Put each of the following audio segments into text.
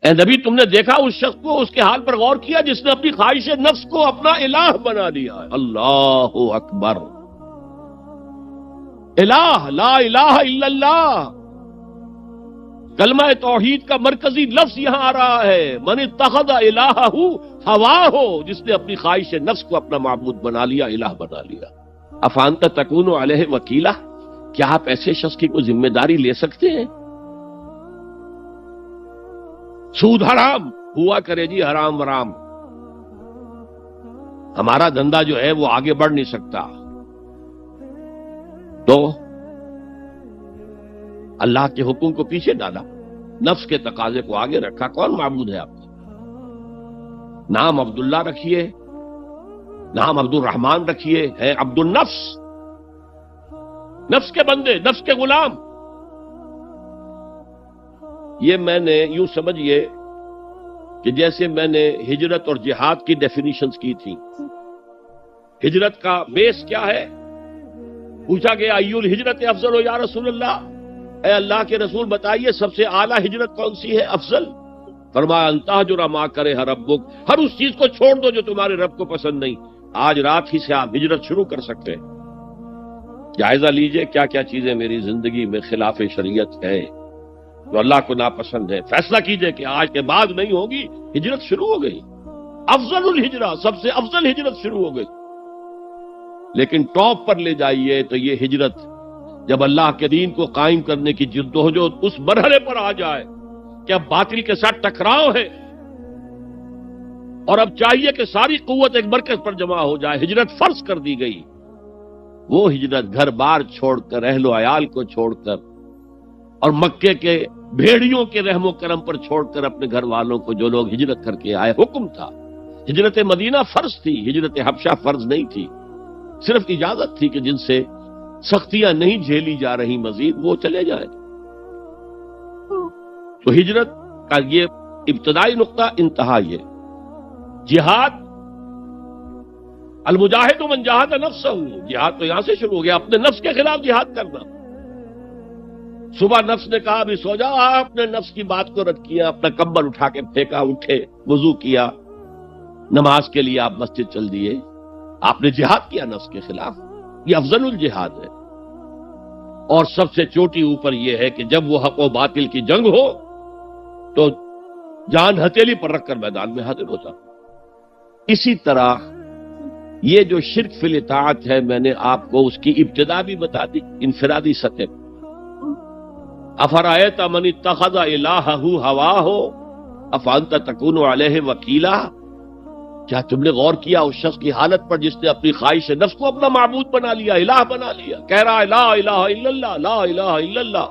اے نبی تم نے دیکھا اس شخص کو، اس کے حال پر غور کیا جس نے اپنی خواہش نفس کو اپنا الہ بنا لیا ہے؟ اللہ اکبر، الہ، لا الہ الا اللہ، کلمہ توحید کا مرکزی لفظ یہاں آ رہا ہے، من اتخذ الہہ ہواہ، جس نے اپنی خواہش نفس کو اپنا معبود بنا لیا، الہ بنا لیا۔ افانت تکون علیہ وکیلا، کیا آپ ایسے شخص کی کوئی ذمہ داری لے سکتے ہیں؟ سود حرام ہوا کرے جی، حرام ورام، ہمارا دھندا جو ہے وہ آگے بڑھ نہیں سکتا، تو اللہ کے حکم کو پیچھے ڈالا، نفس کے تقاضے کو آگے رکھا۔ کون معبود ہے آپ کا؟ نام عبداللہ رکھیے، نام عبد الرحمن رکھیے، ہے عبد النفس، نفس کے بندے، نفس کے غلام۔ یہ میں نے یوں سمجھیے کہ جیسے میں نے ہجرت اور جہاد کی ڈیفینیشنز کی تھی۔ ہجرت کا بیس کیا ہے؟ پوچھا گیا ایو الہجرت افضل ہو یا رسول اللہ، اے اللہ کے رسول بتائیے سب سے اعلیٰ ہجرت کون سی ہے، افضل؟ فرمایا ان تہجر ما کرہ ربک، ہر اس چیز کو چھوڑ دو جو تمہارے رب کو پسند نہیں۔ آج رات ہی سے آپ ہجرت شروع کر سکتے ہیں۔ جائزہ لیجئے کیا کیا چیزیں میری زندگی میں خلاف شریعت ہے، جو اللہ کو ناپسند ہے، فیصلہ کیجئے کہ آج کے بعد نہیں ہوگی، ہجرت شروع ہو گئی، افضل الہجرہ، سب سے افضل ہجرت شروع ہو گئی۔ لیکن ٹاپ پر لے جائیے تو یہ ہجرت جب اللہ کے دین کو قائم کرنے کی جدوجہد اس مرحلے پر آ جائے کہ اب باطل کے ساتھ ٹکراؤ ہے اور اب چاہیے کہ ساری قوت ایک مرکز پر جمع ہو جائے، ہجرت فرض کر دی گئی، وہ ہجرت گھر بار چھوڑ کر، اہل و عیال کو چھوڑ کر اور مکے کے بھیڑیوں کے رحم و کرم پر چھوڑ کر اپنے گھر والوں کو، جو لوگ ہجرت کر کے آئے، حکم تھا۔ ہجرت مدینہ فرض تھی، ہجرت حبشہ فرض نہیں تھی، صرف اجازت تھی کہ جن سے سختیاں نہیں جھیلی جا رہی مزید وہ چلے جائیں۔ تو ہجرت کا یہ ابتدائی نقطہ، انتہا یہ جہاد، المجاہد من جاہد نفسہ، جہاد تو یہاں سے شروع ہو گیا، اپنے نفس کے خلاف جہاد کرنا۔ صبح نفس نے کہا ابھی سو جاؤ، آپ نے نفس کی بات کو رد کیا، اپنا کمبل اٹھا کے پھینکا، اٹھے، وضو کیا، نماز کے لیے آپ مسجد چل دیے، آپ نے جہاد کیا نفس کے خلاف۔ یہ افضل الجہاد ہے، اور سب سے چوٹی اوپر یہ ہے کہ جب وہ حق و باطل کی جنگ ہو تو جان ہتھیلی پر رکھ کر میدان میں حاضر ہوتا۔ اسی طرح یہ جو شرک فی الاطاعت ہے، میں نے آپ کو اس کی ابتدا بھی بتا دی انفرادی سطح پر۔ افرأیت من اتخذ الہہ ہواہ افانت تکون علیہ وکیلا، کیا تم نے غور کیا اس شخص کی حالت پر جس نے اپنی خواہش نفس کو اپنا معبود بنا لیا، الہ بنا لیا، کہہ رہا ہے لا الہ الا اللہ، لا الہ الا اللہ،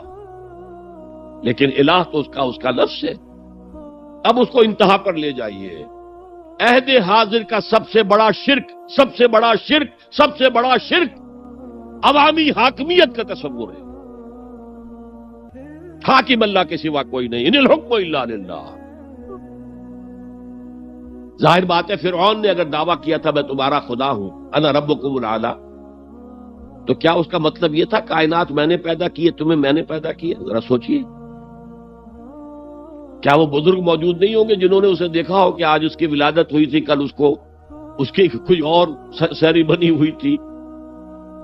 لیکن الہ تو اس کا لفظ ہے۔ اب اس کو انتہا پر لے جائیے۔ عہد حاضر کا سب سے بڑا شرک، سب سے بڑا شرک، سب سے بڑا شرک عوامی حاکمیت کا تصور ہے۔ حاکم اللہ کے سوا کوئی نہیں، ان الحکم الا للہ۔ ظاہر بات ہے فرعون نے اگر دعویٰ کیا تھا میں تمہارا خدا ہوں، انا ربکم الاعلی، تو کیا اس کا مطلب یہ تھا کائنات میں نے پیدا کی ہے، تمہیں میں نے پیدا کی ہے؟ ذرا سوچئے، کیا وہ بزرگ موجود نہیں ہوں گے جنہوں نے اسے دیکھا ہو کہ آج اس کی ولادت ہوئی تھی، کل اس کی کوئی اور سیریمنی ہوئی تھی؟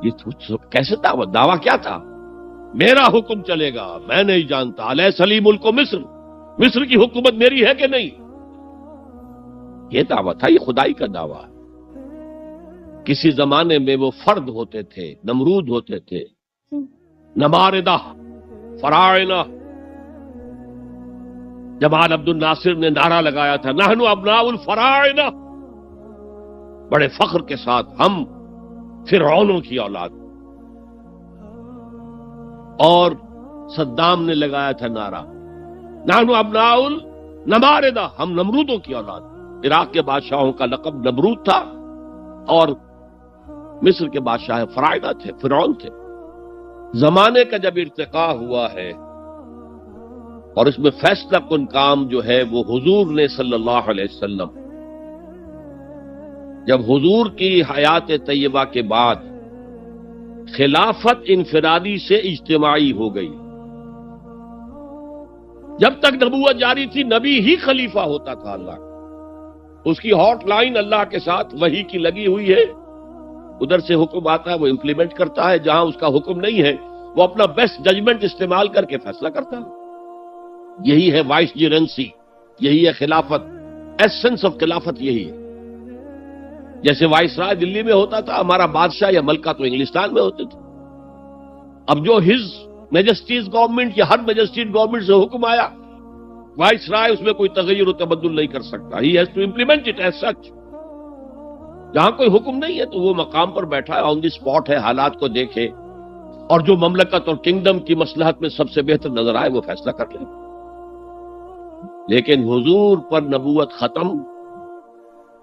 یہ کیسے دعویٰ کیا تھا؟ میرا حکم چلے گا، میں نہیں جانتا، الیس لی ملک مصر، مصر کی حکومت میری ہے کہ نہیں؟ یہ دعویٰ تھا، یہ خدائی کا دعویٰ ہے۔ کسی زمانے میں وہ فرد ہوتے تھے، نمرود ہوتے تھے، نماردہ، فراعنہ۔ جمال عبد الناصر نے نعرہ لگایا تھا نحن ابناء الفراعنہ، بڑے فخر کے ساتھ ہم فرعونوں کی اولاد۔ اور صدام نے لگایا تھا نعرہ نحن ابناء النماردہ، ہم نمرودوں کی اولاد۔ عراق کے بادشاہوں کا لقب نمرود تھا اور مصر کے بادشاہ فراعنہ تھے، فرعون تھے۔ زمانے کا جب ارتقاء ہوا ہے اور اس میں فیصلہ کن کام جو ہے وہ حضور نے صلی اللہ علیہ وسلم، جب حضور کی حیات طیبہ کے بعد خلافت انفرادی سے اجتماعی ہو گئی، جب تک نبوت جاری تھی نبی ہی خلیفہ ہوتا تھا اللہ کا، اس کی ہاٹ لائن اللہ کے ساتھ وحی کی لگی ہوئی ہے، ادھر سے حکم آتا ہے وہ امپلیمنٹ کرتا ہے، جہاں اس کا حکم نہیں ہے وہ اپنا بیسٹ ججمنٹ استعمال کر کے فیصلہ کرتا ہے۔ یہی ہے وائس جرنسی، یہی ہے خلافت، ایسنس آف خلافت یہی ہے۔ جیسے وائس رائے دلی میں ہوتا تھا، ہمارا بادشاہ یا ملکہ تو انگلستان میں ہوتے تھے، اب جو ہز میجسٹیز گورنمنٹ یا ہر میجسٹیز گورنمنٹ سے حکم آیا، وائس رائے اس میں کوئی تغیر و تبدل نہیں کر سکتا، he has to implement it as such. جہاں کوئی حکم نہیں ہے تو وہ مقام پر بیٹھا ہے، آن دی اسپاٹ ہے، حالات کو دیکھے اور جو مملکت اور کنگڈم کی مصلحت میں سب سے بہتر نظر آئے وہ فیصلہ کر لے۔ لیکن حضور پر نبوت ختم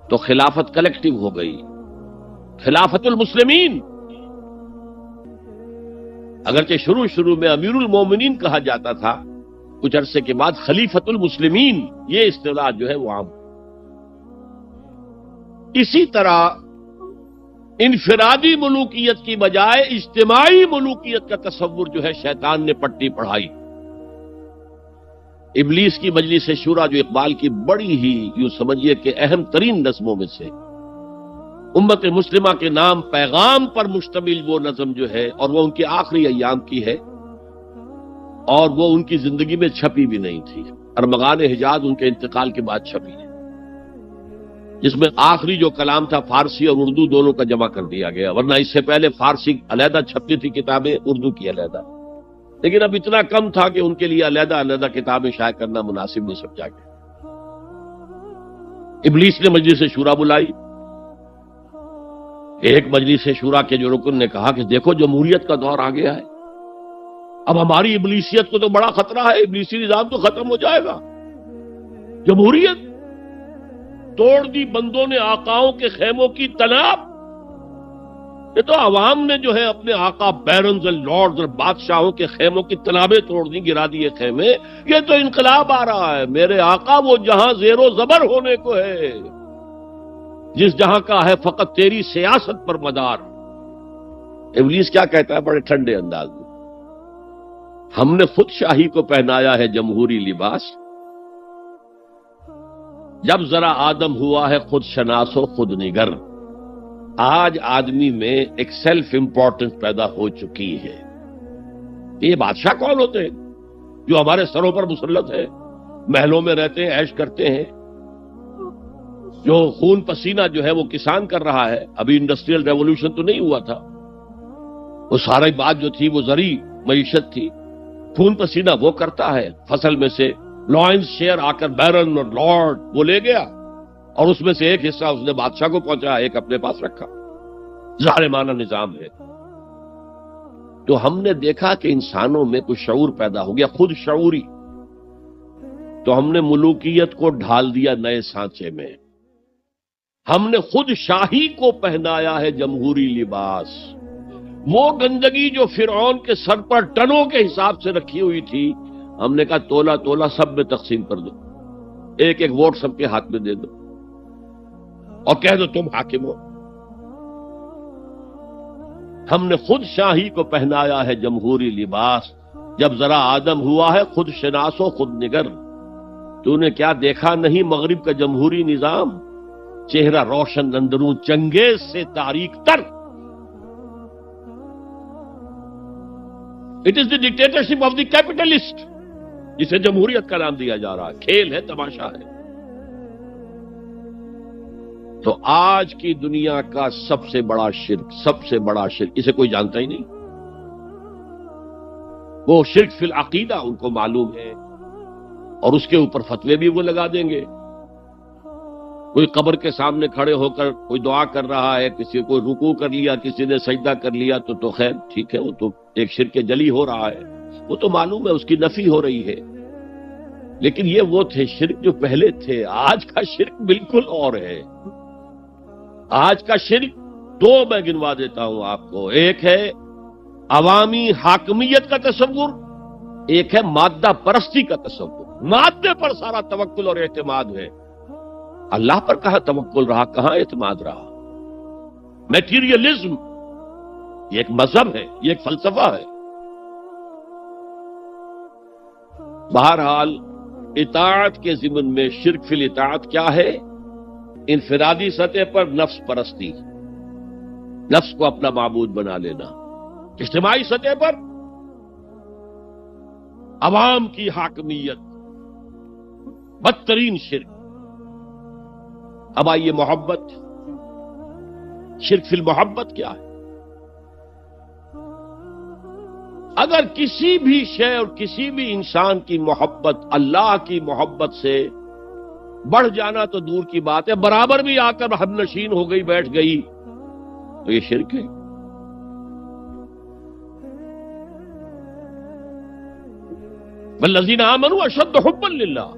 تو خلافت کلیکٹیو ہو گئی، خلافت المسلمین۔ اگرچہ شروع میں امیر المومنین کہا جاتا تھا، کچھ عرصے کے بعد خلیفت المسلمین یہ اصطلاح جو ہے وہ عام۔ اسی طرح انفرادی ملوکیت کی بجائے اجتماعی ملوکیت کا تصور جو ہے شیطان نے پٹی پڑھائی۔ ابلیس کی مجلس شورا جو اقبال کی بڑی ہی یوں سمجھیے کہ اہم ترین نظموں میں سے، امت مسلمہ کے نام پیغام پر مشتمل وہ نظم جو ہے، اور وہ ان کے آخری ایام کی ہے، اور وہ ان کی زندگی میں چھپی بھی نہیں تھی، ارمغان حجاز ان کے انتقال کے بعد چھپی ہے، جس میں آخری جو کلام تھا فارسی اور اردو دونوں کا جمع کر دیا گیا، ورنہ اس سے پہلے فارسی علیحدہ چھپتی تھی کتابیں، اردو کی علیحدہ، لیکن اب اتنا کم تھا کہ ان کے لیے علیحدہ کتابیں شائع کرنا مناسب نہیں سمجھا گیا۔ ابلیس نے مجلس شورا بلائی، ایک مجلس شورا کے جو رکن نے کہا کہ دیکھو جمہوریت کا دور آ گیا ہے، اب ہماری ابلیسیت کو تو بڑا خطرہ ہے، ابلیسی نظام تو ختم ہو جائے گا، جمہوریت توڑ دی بندوں نے آقاؤں کے خیموں کی تناب، یہ تو عوام نے جو ہے اپنے آقا بیرنز اور لارڈز اور بادشاہوں کے خیموں کی تنابیں توڑ دی، گرا دیے خیمے، یہ تو انقلاب آ رہا ہے، میرے آقا وہ جہاں زیر و زبر ہونے کو ہے، جس جہاں کا ہے فقط تیری سیاست پر مدار۔ ابلیس کیا کہتا ہے بڑے ٹھنڈے انداز میں، ہم نے خود شاہی کو پہنایا ہے جمہوری لباس، جب ذرا آدم ہوا ہے خود شناس و خود نگر۔ آج آدمی میں ایک سیلف امپورٹنس پیدا ہو چکی ہے۔ یہ بادشاہ کون ہوتے ہیں جو ہمارے سروں پر مسلط ہے، محلوں میں رہتے ہیں، عیش کرتے ہیں، جو خون پسینہ جو ہے وہ کسان کر رہا ہے، ابھی انڈسٹریل ریولوشن تو نہیں ہوا تھا، وہ ساری بات جو تھی وہ زرعی معیشت تھی، خون پسینہ وہ کرتا ہے، فصل میں سے لائنز شیئر آ کر بیرن اور لارڈ وہ لے گیا، اور اس میں سے ایک حصہ اس نے بادشاہ کو پہنچایا، ایک اپنے پاس رکھا، ظالمانہ نظام ہے۔ تو ہم نے دیکھا کہ انسانوں میں کچھ شعور پیدا ہو گیا، خود شعوری، تو ہم نے ملوکیت کو ڈھال دیا نئے سانچے میں، ہم نے خود شاہی کو پہنایا ہے جمہوری لباس۔ وہ گندگی جو فرعون کے سر پر ٹنوں کے حساب سے رکھی ہوئی تھی، ہم نے کہا تولا تولا سب میں تقسیم کر دو، ایک ایک ووٹ سب کے ہاتھ میں دے دو اور کہہ دو تم حاکم ہو۔ ہم نے خود شاہی کو پہنایا ہے جمہوری لباس، جب ذرا آدم ہوا ہے خود شناس و خود نگر۔ تو نے کیا دیکھا نہیں مغرب کا جمہوری نظام، چہرہ روشن اندروں چنگیز سے تاریک تر۔ It is the dictatorship of the capitalist, جسے جمہوریت کا نام دیا جا رہا ہے، کھیل ہے، تماشا ہے۔ تو آج کی دنیا کا سب سے بڑا شرک اسے کوئی جانتا ہی نہیں، وہ شرک فی العقیدہ ان کو معلوم ہے، اور اس کے اوپر فتوے بھی وہ لگا دیں گے۔ کوئی قبر کے سامنے کھڑے ہو کر کوئی دعا کر رہا ہے، کسی کو رکوع کر لیا، کسی نے سجدہ کر لیا، تو خیر ٹھیک ہے، وہ تو ایک شرک جلی ہو رہا ہے، وہ تو معلوم ہے، اس کی نفی ہو رہی ہے۔ لیکن یہ وہ تھے شرک جو پہلے تھے، آج کا شرک بالکل اور ہے۔ آج کا شرک دو میں گنوا دیتا ہوں آپ کو، ایک ہے عوامی حاکمیت کا تصور، ایک ہے مادہ پرستی کا تصور۔ مادے پر سارا توکل اور اعتماد ہے، اللہ پر کہاں توکل رہا، کہاں اعتماد رہا۔ میٹیریلزم یہ ایک مذہب ہے، یہ ایک فلسفہ ہے۔ بہرحال اطاعت کے ضمن میں شرک فی الاطاعت کیا ہے؟ انفرادی سطح پر نفس پرستی، نفس کو اپنا معبود بنا لینا، اجتماعی سطح پر عوام کی حاکمیت، بدترین شرک۔ اب آئیے محبت، شرک فی المحبت کیا ہے؟ اگر کسی بھی شے اور کسی بھی انسان کی محبت اللہ کی محبت سے بڑھ جانا تو دور کی بات ہے، برابر بھی آ کر ہم نشین ہو گئی، بیٹھ گئی، تو یہ شرک ہے۔ والذین آمنوا اشد حبا للہ،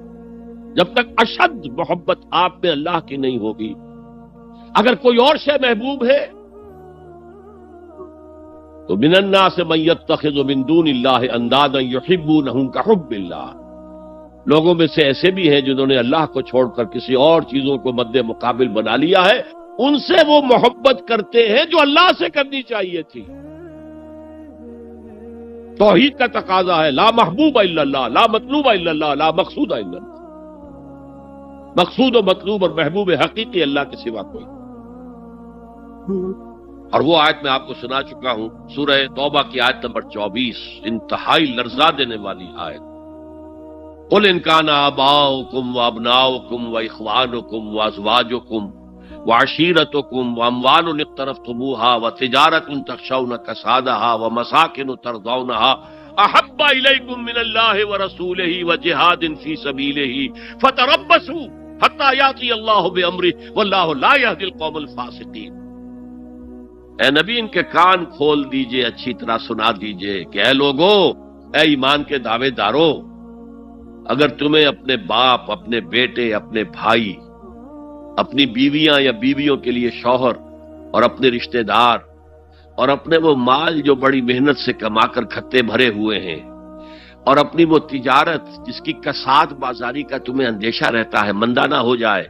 جب تک اشد محبت آپ میں اللہ کی نہیں ہوگی، اگر کوئی اور شے محبوب ہے تو من الناس من یتخذ من دون اللہ اندادا یحبونہم کحب اللہ، لوگوں میں سے ایسے بھی ہیں جنہوں نے اللہ کو چھوڑ کر کسی اور چیزوں کو مد مقابل بنا لیا ہے، ان سے وہ محبت کرتے ہیں جو اللہ سے کرنی چاہیے تھی۔ توحید کا تقاضا ہے لا محبوب الا اللہ، لا مطلوب الا اللہ، لا مقصود الا اللہ۔ مقصود و مطلوب اور محبوب حقیقی اللہ کے سوا کوئی۔ اور وہ آیت میں آپ کو سنا چکا ہوں، سورہ توبہ کی آیت نمبر 24، انتہائی لرزا دینے والی آیت۔ قل ان کان آباؤکم وابناؤکم واخوانکم وازواجکم وعشیرتکم واموال اقترفتموها وتجارۃ تخشون کسادها ومساکن ترضونها احب الیکم من اللہ ورسولہ وجہاد فی سبیلہ فتربصوا حتی یاتی اللہ بامرہ واللہ لا یہدی القوم الفاسقین۔ اے نبی، ان کے کان کھول دیجئے، اچھی طرح سنا دیجئے کہ اے لوگوں، اے ایمان کے دعوے داروں، اگر تمہیں اپنے باپ، اپنے بیٹے، اپنے بھائی، اپنی بیویاں یا بیویوں کے لیے شوہر اور اپنے رشتہ دار اور اپنے وہ مال جو بڑی محنت سے کما کر کھتے بھرے ہوئے ہیں اور اپنی وہ تجارت جس کی کساد بازاری کا تمہیں اندیشہ رہتا ہے مندہ نہ ہو جائے،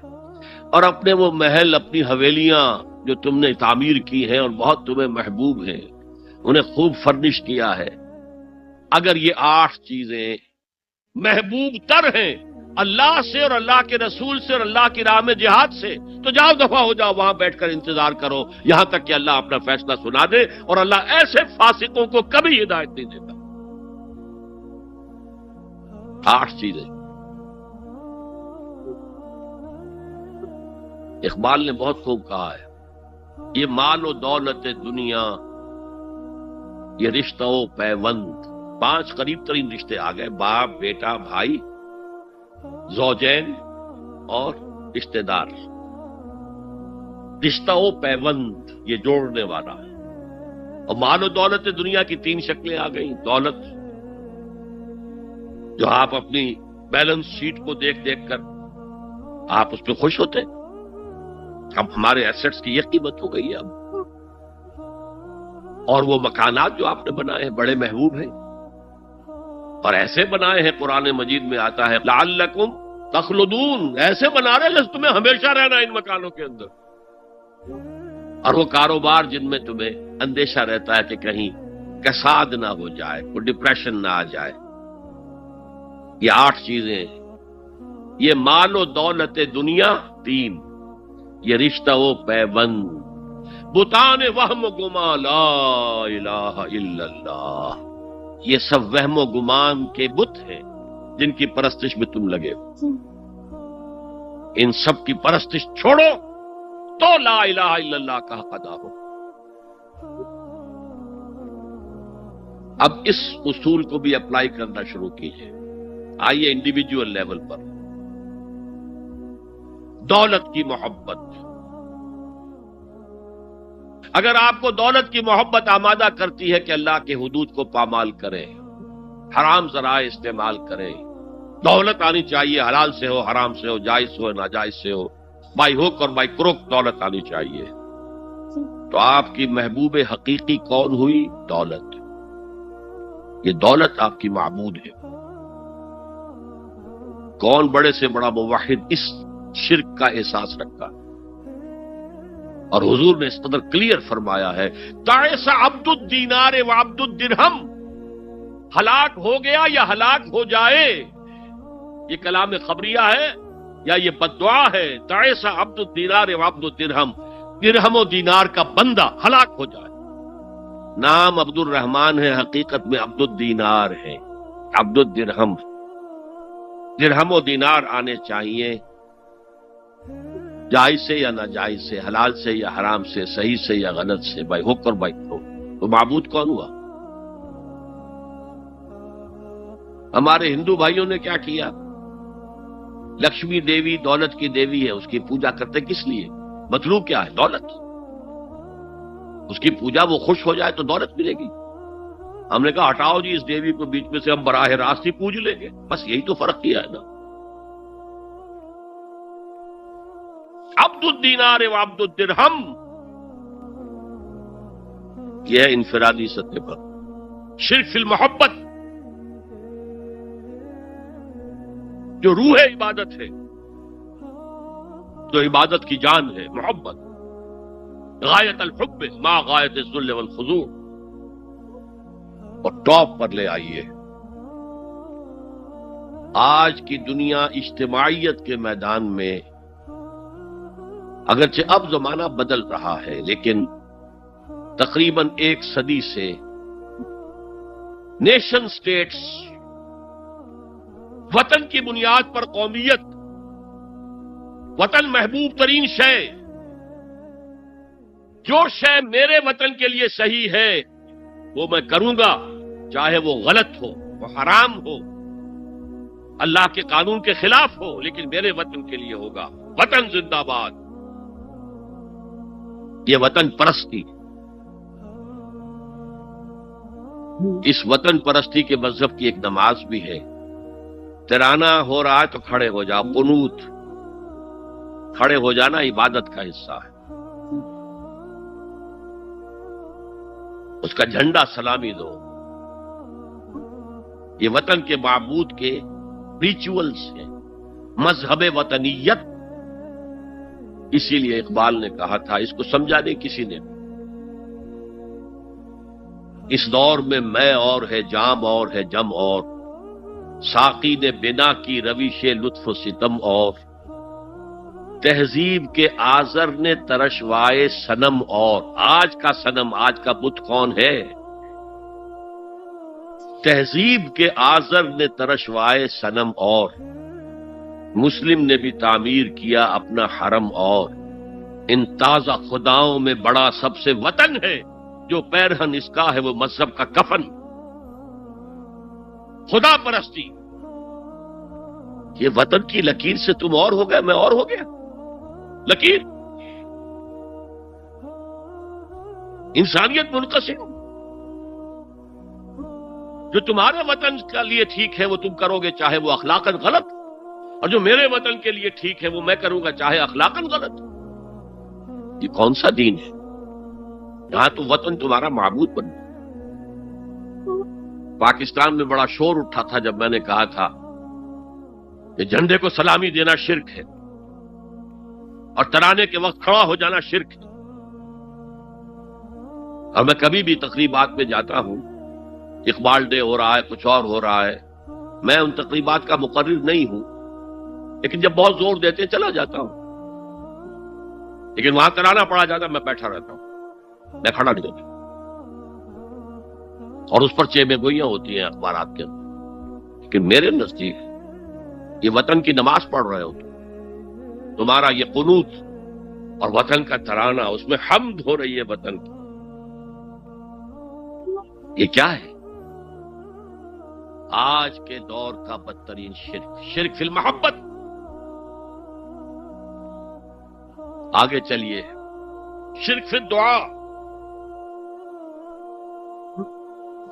اور اپنے وہ محل، اپنی حویلیاں جو تم نے تعمیر کی ہیں اور بہت تمہیں محبوب ہیں، انہیں خوب فرنش کیا ہے، اگر یہ 8 چیزیں محبوب تر ہیں اللہ سے اور اللہ کے رسول سے اور اللہ کی راہ میں جہاد سے، تو جاؤ دفع ہو جاؤ، وہاں بیٹھ کر انتظار کرو یہاں تک کہ اللہ اپنا فیصلہ سنا دے، اور اللہ ایسے فاسقوں کو کبھی ہدایت نہیں دیتا۔ 8 چیزیں۔ اقبال نے بہت خوب کہا ہے، یہ مال و دولت دنیا، یہ رشتہ و پیوند، 5 قریب ترین رشتے آ گئے، باپ، بیٹا، بھائی، زوجین اور رشتہ دار۔ رشتہ و پیوند یہ جوڑنے والا ہے۔ اور مال و دولت دنیا کی 3 شکلیں آ گئیں۔ دولت جو آپ اپنی بیلنس شیٹ کو دیکھ دیکھ کر آپ اس پہ خوش ہوتے، اب ہمارے ایسٹس کی یہ قیمت ہو گئی ہے اب۔ اور وہ مکانات جو آپ نے بنائے ہیں بڑے محبوب ہیں، اور ایسے بنائے ہیں، قرآن مجید میں آتا ہے لعلکم تخلدون، ایسے بنا رہے ہیں تمہیں ہمیشہ رہنا ان مکانوں کے اندر۔ اور وہ کاروبار جن میں تمہیں اندیشہ رہتا ہے کہ کہیں کساد نہ ہو جائے، کوئی ڈپریشن نہ آ جائے۔ یہ 8 چیزیں، یہ مال و دولت دنیا 3، یہ رشتہ و پیوند، بتان وہم و گما لا الہ الا اللہ، یہ سب وہم و گمان کے بت ہیں جن کی پرستش میں تم لگے ہو۔ ان سب کی پرستش چھوڑو تو لا الہ الا اللہ کا حق ادا ہو۔ اب اس اصول کو بھی اپلائی کرنا شروع کیجئے۔ آئیے انڈیویجول لیول پر، دولت کی محبت۔ اگر آپ کو دولت کی محبت آمادہ کرتی ہے کہ اللہ کے حدود کو پامال کریں، حرام ذرائع استعمال کریں، دولت آنی چاہیے، حلال سے ہو، حرام سے ہو، جائز سے ہو، ناجائز سے ہو، بائی ہوک اور بائی کروک دولت آنی چاہیے، تو آپ کی محبوب حقیقی کون ہوئی؟ دولت۔ یہ دولت آپ کی معبود ہے۔ کون بڑے سے بڑا موحد اس شرک کا احساس رکھا؟ اور حضور نے اس قدر کلیئر فرمایا ہے، تعس عبد الدینار وعبد الدرہم، ہلاک ہو گیا یا ہلاک ہو جائے، یہ کلام خبریہ ہے یا یہ بددعا ہے؟ تعیس عبد الدینار و عبد الدرہم، درہم و دینار کا بندہ ہلاک ہو جائے۔ نام عبد الرحمن ہے، حقیقت میں عبد الدینار ہے، عبد الدرہم۔ درہم و دینار آنے چاہیے، جائز سے یا ناجائز سے، حلال سے یا حرام سے، صحیح سے یا غلط سے، بائی حق اور بائی پرو۔ تو معبود کون ہوا؟ ہمارے ہندو بھائیوں نے کیا کیا؟ لکشمی دیوی دولت کی دیوی ہے، اس کی پوجا کرتے کس لیے؟ مطلوب کیا ہے؟ دولت۔ اس کی پوجا وہ خوش ہو جائے تو دولت ملے گی۔ ہم نے کہا ہٹاؤ جی اس دیوی کو بیچ میں سے، ہم براہ راست ہی پوج لیں گے، بس یہی تو فرق کیا ہے نا۔ عبد الدینار و عبد الدرہم، یہ ہے انفرادی سطح پر شرک فی المحبت، جو روح عبادت ہے، جو عبادت کی جان ہے، محبت، غایت الحب ما غایت الذل والخضوع، اور ٹاپ پر لے آئیے۔ آج کی دنیا اجتماعیت کے میدان میں اگرچہ اب زمانہ بدل رہا ہے، لیکن تقریباً 1 صدی سے نیشن سٹیٹس، وطن کی بنیاد پر قومیت، وطن محبوب ترین شے، جو شے میرے وطن کے لیے صحیح ہے وہ میں کروں گا، چاہے وہ غلط ہو، وہ حرام ہو، اللہ کے قانون کے خلاف ہو، لیکن میرے وطن کے لیے ہوگا۔ وطن زندہ باد، یہ وطن پرستی۔ اس وطن پرستی کے مذہب کی ایک نماز بھی ہے، ترانہ ہو رہا ہے تو کھڑے ہو جاؤ، قنوت، کھڑے ہو جانا عبادت کا حصہ ہے۔ اس کا جھنڈا سلامی دو۔ یہ وطن کے معبود کے ریچولز ہیں، مذہب وطنیت۔ اسی لیے اقبال نے کہا تھا، اس کو سمجھا نہیں کسی نے، اس دور میں میں اور ہے، جام اور ہے، جم اور، ساقی نے بنا کی روش لطف و ستم اور، تہذیب کے آزر نے ترشوائے صنم اور۔ آج کا صنم، آج کا بت کون ہے؟ تہذیب کے آزر نے ترشوائے صنم اور، مسلم نے بھی تعمیر کیا اپنا حرم اور۔ ان تازہ خداؤں میں بڑا سب سے وطن ہے، جو پیرہن اس کا ہے وہ مذہب کا کفن۔ خدا پرستی، یہ وطن کی لکیر سے تم اور ہو گئے، میں اور ہو گیا۔ لکیر، انسانیت منقسم، جو تمہارے وطن کے لیے ٹھیک ہے وہ تم کرو گے، چاہے وہ اخلاقاً غلط، اور جو میرے وطن کے لیے ٹھیک ہے وہ میں کروں گا، چاہے اخلاقاً غلط۔ یہ کون سا دین ہے؟ یہاں تو وطن تمہارا معبود بن گیا۔ پاکستان میں بڑا شور اٹھا تھا جب میں نے کہا تھا کہ جھنڈے کو سلامی دینا شرک ہے، اور ترانے کے وقت کھڑا ہو جانا شرک ہے۔ اور میں کبھی بھی تقریبات میں جاتا ہوں، اقبال ڈے ہو رہا ہے، کچھ اور ہو رہا ہے، میں ان تقریبات کا مقرر نہیں ہوں، لیکن جب بہت زور دیتے ہیں چلا جاتا ہوں، لیکن وہاں ترانہ پڑا جاتا ہے میں بیٹھا رہتا ہوں، میں کھڑا نہیں ہوتا، اور اس پر چیمے گوئیاں ہوتی ہیں اخبارات کے اندر، لیکن میرے نزدیک یہ وطن کی نماز پڑھ رہے ہو تمہارا یہ قنوت اور وطن کا ترانہ، اس میں حمد ہو رہی ہے وطن کی، یہ کیا ہے؟ آج کے دور کا بدترین شرک، شرک فی المحبت۔ آگے چلیے، شرک فی الدعا،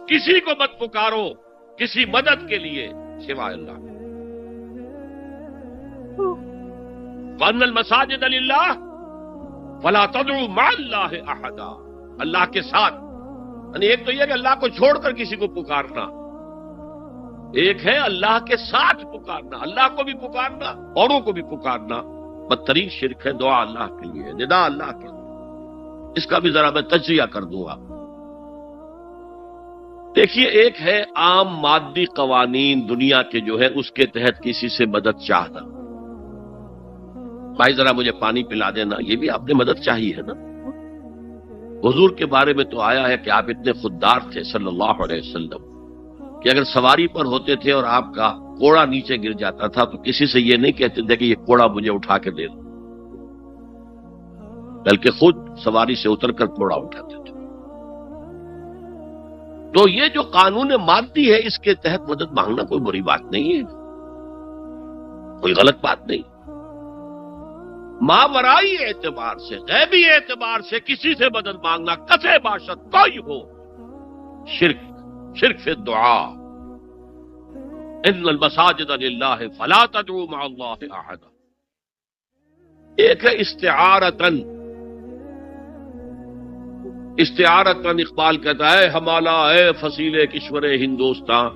کسی کو مت پکارو کسی مدد کے لیے سوائے اللہ۔ وَأَنَّ الْمَسَاجِدَ لِلَّهِ فَلَا تَدْعُوا مَعَ اللَّهِ أَحَدًا، اللہ کے ساتھ، یعنی ایک تو یہ کہ اللہ کو چھوڑ کر کسی کو پکارنا، ایک ہے اللہ کے ساتھ پکارنا، اللہ کو بھی پکارنا، اوروں کو بھی پکارنا۔ بدترین شرک ہے دعا اللہ کے لیے، ندا اللہ کے لیے۔ اس کا بھی ذرا میں تجزیہ کر دوں گا۔ دیکھیے، ایک ہے عام مادی قوانین دنیا کے جو ہے اس کے تحت کسی سے مدد چاہنا. بھائی ذرا مجھے پانی پلا دینا، یہ بھی آپ نے مدد چاہی ہے نا. حضور کے بارے میں تو آیا ہے کہ آپ اتنے خوددار تھے صلی اللہ علیہ وسلم کہ اگر سواری پر ہوتے تھے اور آپ کا کوڑا نیچے گر جاتا تھا تو کسی سے یہ نہیں کہتے تھے کہ یہ کوڑا مجھے اٹھا کے دے دو، بلکہ خود سواری سے اتر کر کوڑا اٹھاتے تھے. تو یہ جو قانون مادی ہے اس کے تحت مدد مانگنا کوئی بری بات نہیں ہے، کوئی غلط بات نہیں. ماورائی اعتبار سے، غیبی اعتبار سے کسی سے مدد مانگنا کسے باشد کوئی ہو، شرک فی الدعا. ان المساجد للہ فلا تدعوا مع اللہ احدا. ایک ہے استعارتن اقبال کہتا ہے ہمالا اے فصیل کشور ہندوستان.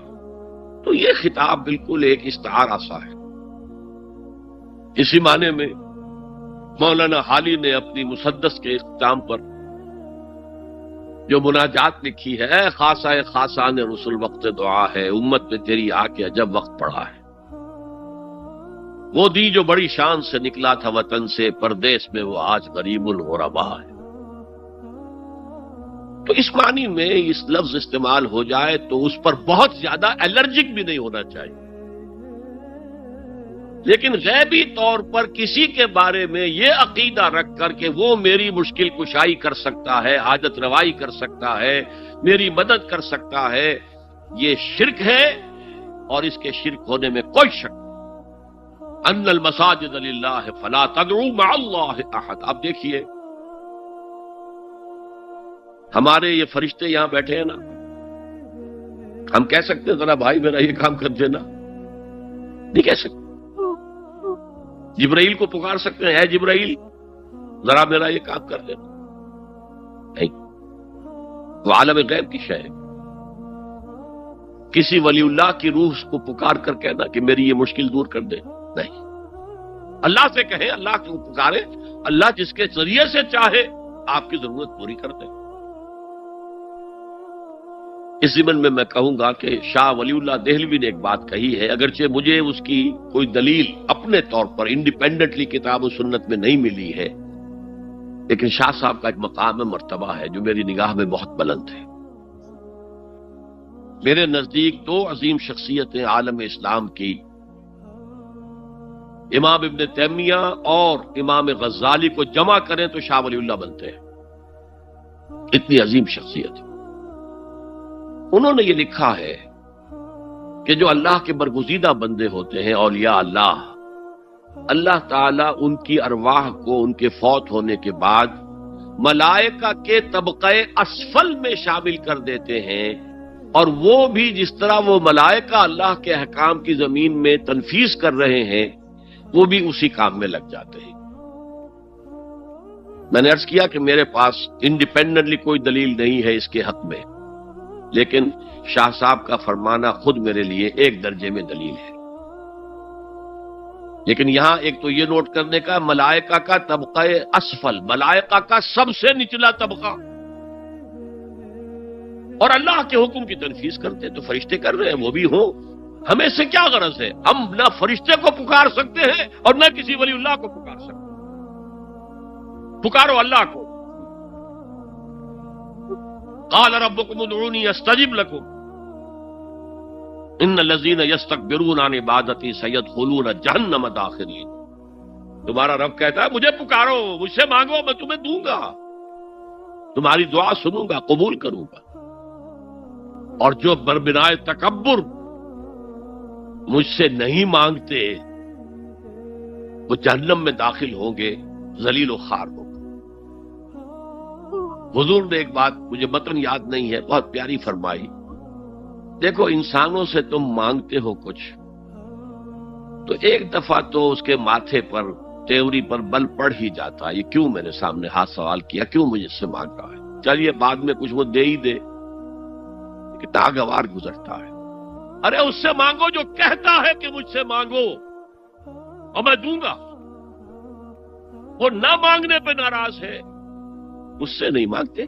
تو یہ خطاب بالکل ایک استعارہ سا ہے. اسی معنی میں مولانا حالی نے اپنی مسدس کے اختتام پر جو مناجات لکھی ہے، اے خاصہ خاصان رسول وقت دعا ہے، امت میں تیری آ کے عجب وقت پڑا ہے. وہ دی جو بڑی شان سے نکلا تھا وطن سے، پردیس میں وہ آج غریب الغربا ہے. تو اس معنی میں اس لفظ استعمال ہو جائے تو اس پر بہت زیادہ الرجک بھی نہیں ہونا چاہیے. لیکن غیبی طور پر کسی کے بارے میں یہ عقیدہ رکھ کر کہ وہ میری مشکل کشائی کر سکتا ہے، حاجت روائی کر سکتا ہے، میری مدد کر سکتا ہے، یہ شرک ہے. اور اس کے شرک ہونے میں کوئی شک نہیں. ان المساجد للہ فلا تدعوا مع اللہ احد. آپ دیکھیے ہمارے یہ فرشتے یہاں بیٹھے ہیں نا، ہم کہہ سکتے ہیں ذرا بھائی میرا یہ کام کر دینا؟ نہیں کہہ سکتے. جبرائیل کو پکار سکتے ہیں، اے جبرائیل ذرا میرا یہ کام کر دینا؟ نہیں. وہ عالم غیب کی شے ہے. کسی ولی اللہ کی روح کو پکار کر کہنا کہ میری یہ مشکل دور کر دے، نہیں. اللہ سے کہیں، اللہ کو پکارے، اللہ جس کے ذریعے سے چاہے آپ کی ضرورت پوری کر دے. اس ضمن میں کہوں گا کہ شاہ ولی اللہ دہلوی نے ایک بات کہی ہے، اگرچہ مجھے اس کی کوئی دلیل اپنے طور پر انڈیپینڈنٹلی کتاب و سنت میں نہیں ملی ہے، لیکن شاہ صاحب کا ایک مقام مرتبہ ہے جو میری نگاہ میں بہت بلند ہے. میرے نزدیک دو عظیم شخصیتیں عالم اسلام کی، امام ابن تیمیہ اور امام غزالی کو جمع کریں تو شاہ ولی اللہ بنتے ہیں. اتنی عظیم شخصیت. انہوں نے یہ لکھا ہے کہ جو اللہ کے برگزیدہ بندے ہوتے ہیں، اولیاء اللہ، اللہ تعالیٰ ان کی ارواح کو ان کے فوت ہونے کے بعد ملائکہ کے طبقہ اسفل میں شامل کر دیتے ہیں، اور وہ بھی جس طرح وہ ملائکہ اللہ کے احکام کی زمین میں تنفیذ کر رہے ہیں وہ بھی اسی کام میں لگ جاتے ہیں. میں نے عرض کیا کہ میرے پاس انڈیپینڈنٹلی کوئی دلیل نہیں ہے اس کے حق میں، لیکن شاہ صاحب کا فرمانا خود میرے لیے ایک درجے میں دلیل ہے. لیکن یہاں ایک تو یہ نوٹ کرنے کا، ملائکہ کا طبقہ اسفل، ملائکہ کا سب سے نچلا طبقہ، اور اللہ کے حکم کی تنفیذ کرتے تو فرشتے کر رہے ہیں، وہ بھی ہوں. ہمیں سے کیا غرض ہے؟ ہم نہ فرشتے کو پکار سکتے ہیں اور نہ کسی ولی اللہ کو پکار سکتے. پکارو اللہ کو. قال ربکم ادعونی استجب لکم ان الذین یستکبرون عن عبادتی سیدخلون جہنم داخرین. تمہارا رب کہتا ہے مجھے پکارو، مجھ سے مانگو، میں تمہیں دوں گا، تمہاری دعا سنوں گا، قبول کروں گا. اور جو بربنائے تکبر مجھ سے نہیں مانگتے وہ جہنم میں داخل ہوں گے، ذلیل و خوار ہوں گے. حضور نے ایک بات، مجھے متن یاد نہیں ہے، بہت پیاری فرمائی. دیکھو انسانوں سے تم مانگتے ہو کچھ تو ایک دفعہ تو اس کے ماتھے پر، تیوری پر بل پڑ ہی جاتا ہے، یہ کیوں میرے سامنے ہاتھ سوال کیا، کیوں مجھ سے مانگ رہا ہے، چلیے بعد میں کچھ وہ دے ہی دے. ناگوار گزرتا ہے. ارے اس سے مانگو جو کہتا ہے کہ مجھ سے مانگو اور میں دوں گا. وہ نہ مانگنے پہ ناراض ہے، اس سے نہیں مانگتے.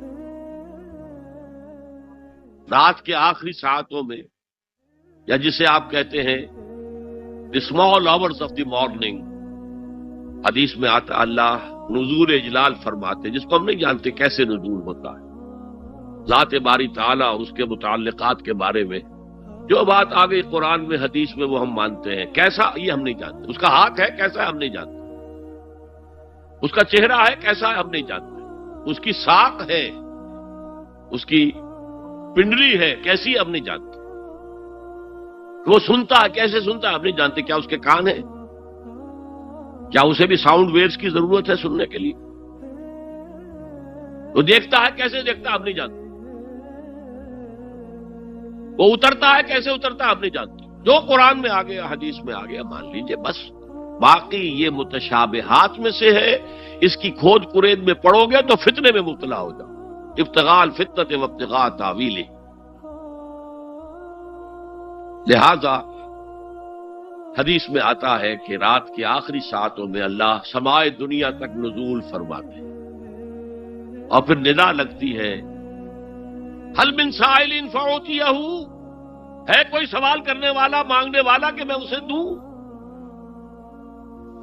رات کے آخری ساعتوں میں، یا جسے آپ کہتے ہیں the small hours of the morning, حدیث میں آتا اللہ نزول اجلال فرماتے، جس کو ہم نہیں جانتے کیسے نزول ہوتا ہے، ذات باری تعالیٰ اور اس کے متعلقات کے بارے میں جو بات آ گئی قرآن میں حدیث میں وہ ہم مانتے ہیں، کیسا یہ ہم نہیں جانتے، اس کا ہاتھ ہے کیسا ہے ہم نہیں جانتے، اس کا چہرہ ہے کیسا ہے ہم نہیں جانتے، اس کی ساق ہے، اس کی پنڈلی ہے کیسی ہم نہیں جانتے، وہ سنتا ہے کیسے سنتا ہے ہم نہیں جانتے، کیا اس کے کان ہیں، کیا اسے بھی ساؤنڈ ویوز کی ضرورت ہے سننے کے لیے، وہ دیکھتا ہے کیسے دیکھتا ہے ہم نہیں جانتے، وہ اترتا ہے کیسے اترتا ہے ہم نہیں جانتے، جو قرآن میں آ گیا حدیث میں آ گیا مان لیجئے بس، باقی یہ متشابہات میں سے ہے، اس کی کھود کرید میں پڑو گے تو فتنے میں مبتلا ہو جاؤ، ابتغاء الفتنۃ وابتغاء تاویلہ۔ لہذا حدیث میں آتا ہے کہ رات کی آخری ساعتوں میں اللہ سمائے دنیا تک نزول فرماتے ہیں، اور پھر ندا لگتی ہے حل من سائل فاعطیہ، ہے کوئی سوال کرنے والا مانگنے والا کہ میں اسے دوں،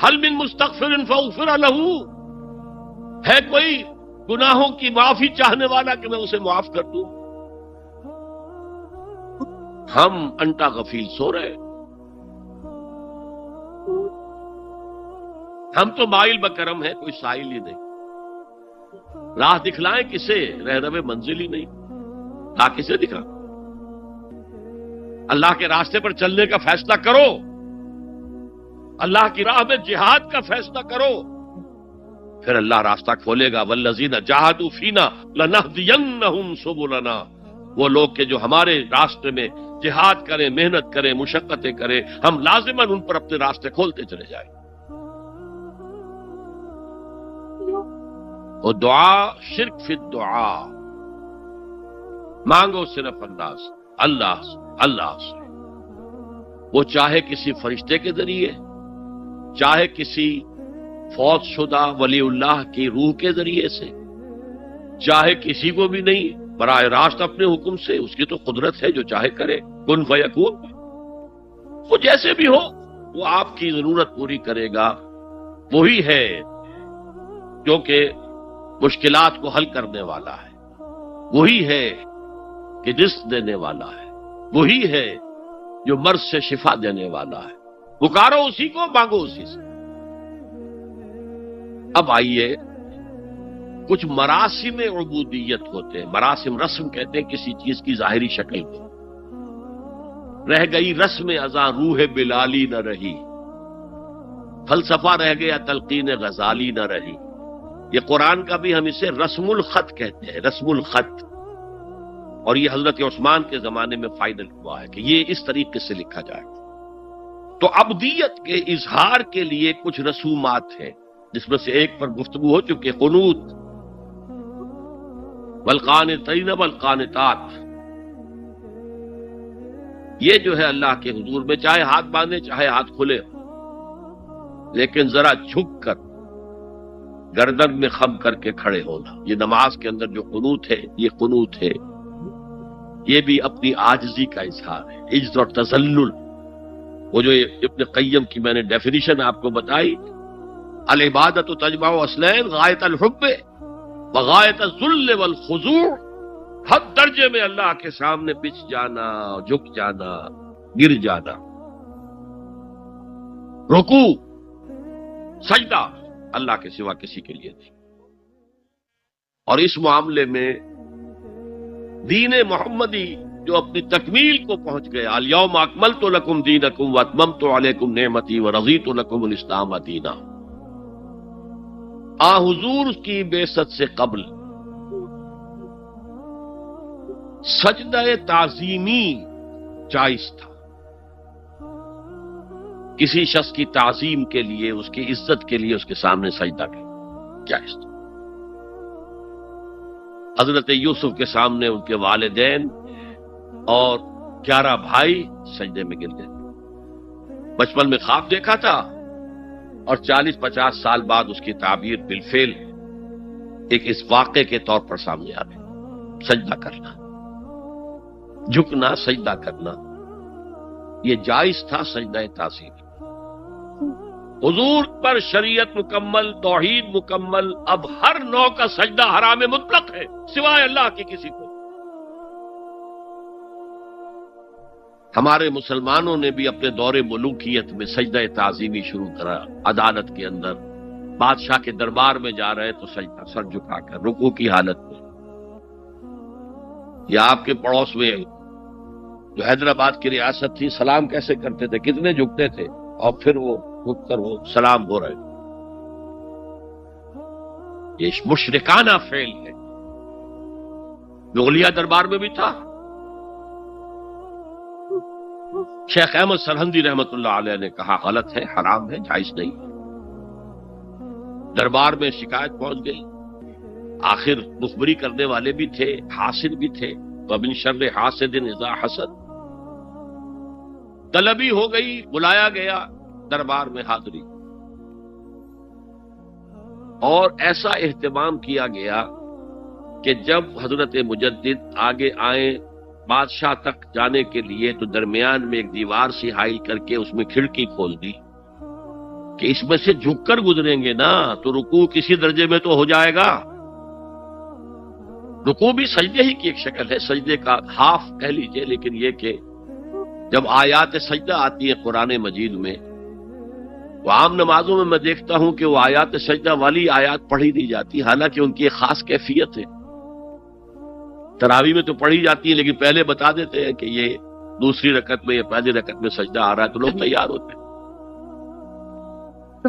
حل من مستغفر فاغفر لہ، ہے کوئی گناہوں کی معافی چاہنے والا کہ میں اسے معاف کر دوں، ہم انٹا غفیل سو رہے، ہم تو مائل بکرم ہیں، کوئی سائل ہی نہیں، راہ دکھلائیں کسے، رہنم منزل ہی نہیں، راہ کسے دکھا، اللہ کے راستے پر چلنے کا فیصلہ کرو، اللہ کی راہ میں جہاد کا فیصلہ کرو، پھر اللہ راستہ کھولے گا، والذین جاہدوا فینا لنہدینہم سبلنا، وہ لوگ کہ جو ہمارے راستے میں جہاد کریں، محنت کریں، مشقتیں کریں، ہم لازماً ان پر اپنے راستے کھولتے چلے جائیں۔ وہ دعا شرک فی الدعا، مانگو صرف اللہ سے، اللہ سے، اللہ سے، وہ چاہے کسی فرشتے کے ذریعے، چاہے کسی فوت شدہ ولی اللہ کی روح کے ذریعے سے، چاہے کسی کو بھی نہیں، براہ راست اپنے حکم سے، اس کی تو قدرت ہے جو چاہے کرے، کن فیکون، وہ جیسے بھی ہو وہ آپ کی ضرورت پوری کرے گا، وہی ہے جو کہ مشکلات کو حل کرنے والا ہے، وہی ہے کہ رزق دینے والا ہے، وہی ہے جو مرض سے شفا دینے والا ہے، پکارو اسی کو، مانگو اسی سے۔ اب آئیے کچھ مراسم عبودیت ہوتے ہیں، مراسم رسم کہتے ہیں کسی چیز کی ظاہری شکل کو، رہ گئی رسم ازاں روح بلالی نہ رہی، فلسفہ رہ گیا تلقین غزالی نہ رہی، یہ قرآن کا بھی ہم اسے رسم الخط کہتے ہیں، رسم الخط، اور یہ حضرت عثمان کے زمانے میں فائنل ہوا ہے کہ یہ اس طریقے سے لکھا جائے۔ تو عبدیت کے اظہار کے لیے کچھ رسومات ہیں، جس میں سے ایک پر گفتگو ہو چکی، قنوت، والقانتین والقانتات، یہ جو ہے اللہ کے حضور میں چاہے ہاتھ باندھے چاہے ہاتھ کھلے، لیکن ذرا جھک کر گردن میں خم کر کے کھڑے ہونا، یہ نماز کے اندر جو قنوت ہے یہ قنوت ہے، یہ بھی اپنی عاجزی کا اظہار ہے، عجز اور تذلل۔ وہ جو ابن قیم کی میں نے ڈیفینیشن آپ کو بتائی، العبادت تجمع اصلین، غایت الحب وغایت الذل والخضوع، حد درجے میں اللہ کے سامنے بچ جانا، جھک جانا، گر جانا، رکوع، سجدہ اللہ کے سوا کسی کے لیے نہیں۔ اور اس معاملے میں دین محمدی جو اپنی تکمیل کو پہنچ گیا، الیوم اکملت لکم دینکم واتممت علیکم نعمتی ورضیت لکم الاسلام دینا، حضور کی بعثت سے قبل سجدہ تعظیمی جائز تھا، کسی شخص کی تعظیم کے لیے، اس کی عزت کے لیے اس کے سامنے سجدہ کرنا جائز تھا۔ حضرت یوسف کے سامنے ان کے والدین اور 11 بھائی سجدے میں گر گئے، بچپن میں خواب دیکھا تھا اور 40-50 سال بعد اس کی تعبیر بالفعل ایک اس واقعے کے طور پر سامنے آ گئی، سجدہ کرنا۔ جھکنا، سجدہ کرنا، یہ جائز تھا سجدہ تعظیم۔ حضور پر شریعت مکمل، توحید مکمل، اب ہر نوع کا سجدہ حرام مطلق ہے سوائے اللہ کے کسی کو۔ ہمارے مسلمانوں نے بھی اپنے دور ملوکیت میں سجدہ تعظیمی شروع کرا، عدالت کے اندر بادشاہ کے دربار میں جا رہے تو سجدہ، سر جھکا کر رکوع کی حالت میں۔ یا آپ کے پڑوس میں جو حیدرآباد کی ریاست تھی، سلام کیسے کرتے تھے، کتنے جھکتے تھے، اور پھر وہ جھک کر وہ سلام ہو رہے۔ یہ مشرکانہ فعل ہے، مغلیہ دربار میں بھی تھا۔ شیخ احمد سرہندی رحمت اللہ علیہ نے کہا غلط ہے، حرام ہے، جائز نہیں۔ دربار میں شکایت پہنچ گئی، آخر مخبری کرنے والے بھی تھے، حاسد بھی تھے، وَمِن شَرِّ حَاسِدٍ إِذَا حَسَدَ۔ طلبی ہو گئی، بلایا گیا دربار میں حاضری، اور ایسا اہتمام کیا گیا کہ جب حضرت مجدد آگے آئیں بادشاہ تک جانے کے لیے تو درمیان میں ایک دیوار سی حائل کر کے اس میں کھڑکی کھول دی کہ اس میں سے جھک کر گزریں گے نا تو رکوع کسی درجے میں تو ہو جائے گا۔ رکوع بھی سجدے ہی کی ایک شکل ہے، سجدے کا ہاف کہہ لیجئے، لیکن یہ کہ جب آیات سجدہ آتی ہے قرآن مجید میں، وہ عام نمازوں میں دیکھتا ہوں کہ وہ آیات سجدہ والی آیات پڑھی نہیں جاتی، حالانکہ ان کی ایک خاص کیفیت ہے۔ تراویح میں تو پڑھی جاتی ہے، لیکن پہلے بتا دیتے ہیں کہ یہ دوسری رکعت میں یا پہلی رکعت میں سجدہ آ رہا ہے تو لوگ تیار ہوتے ہیں۔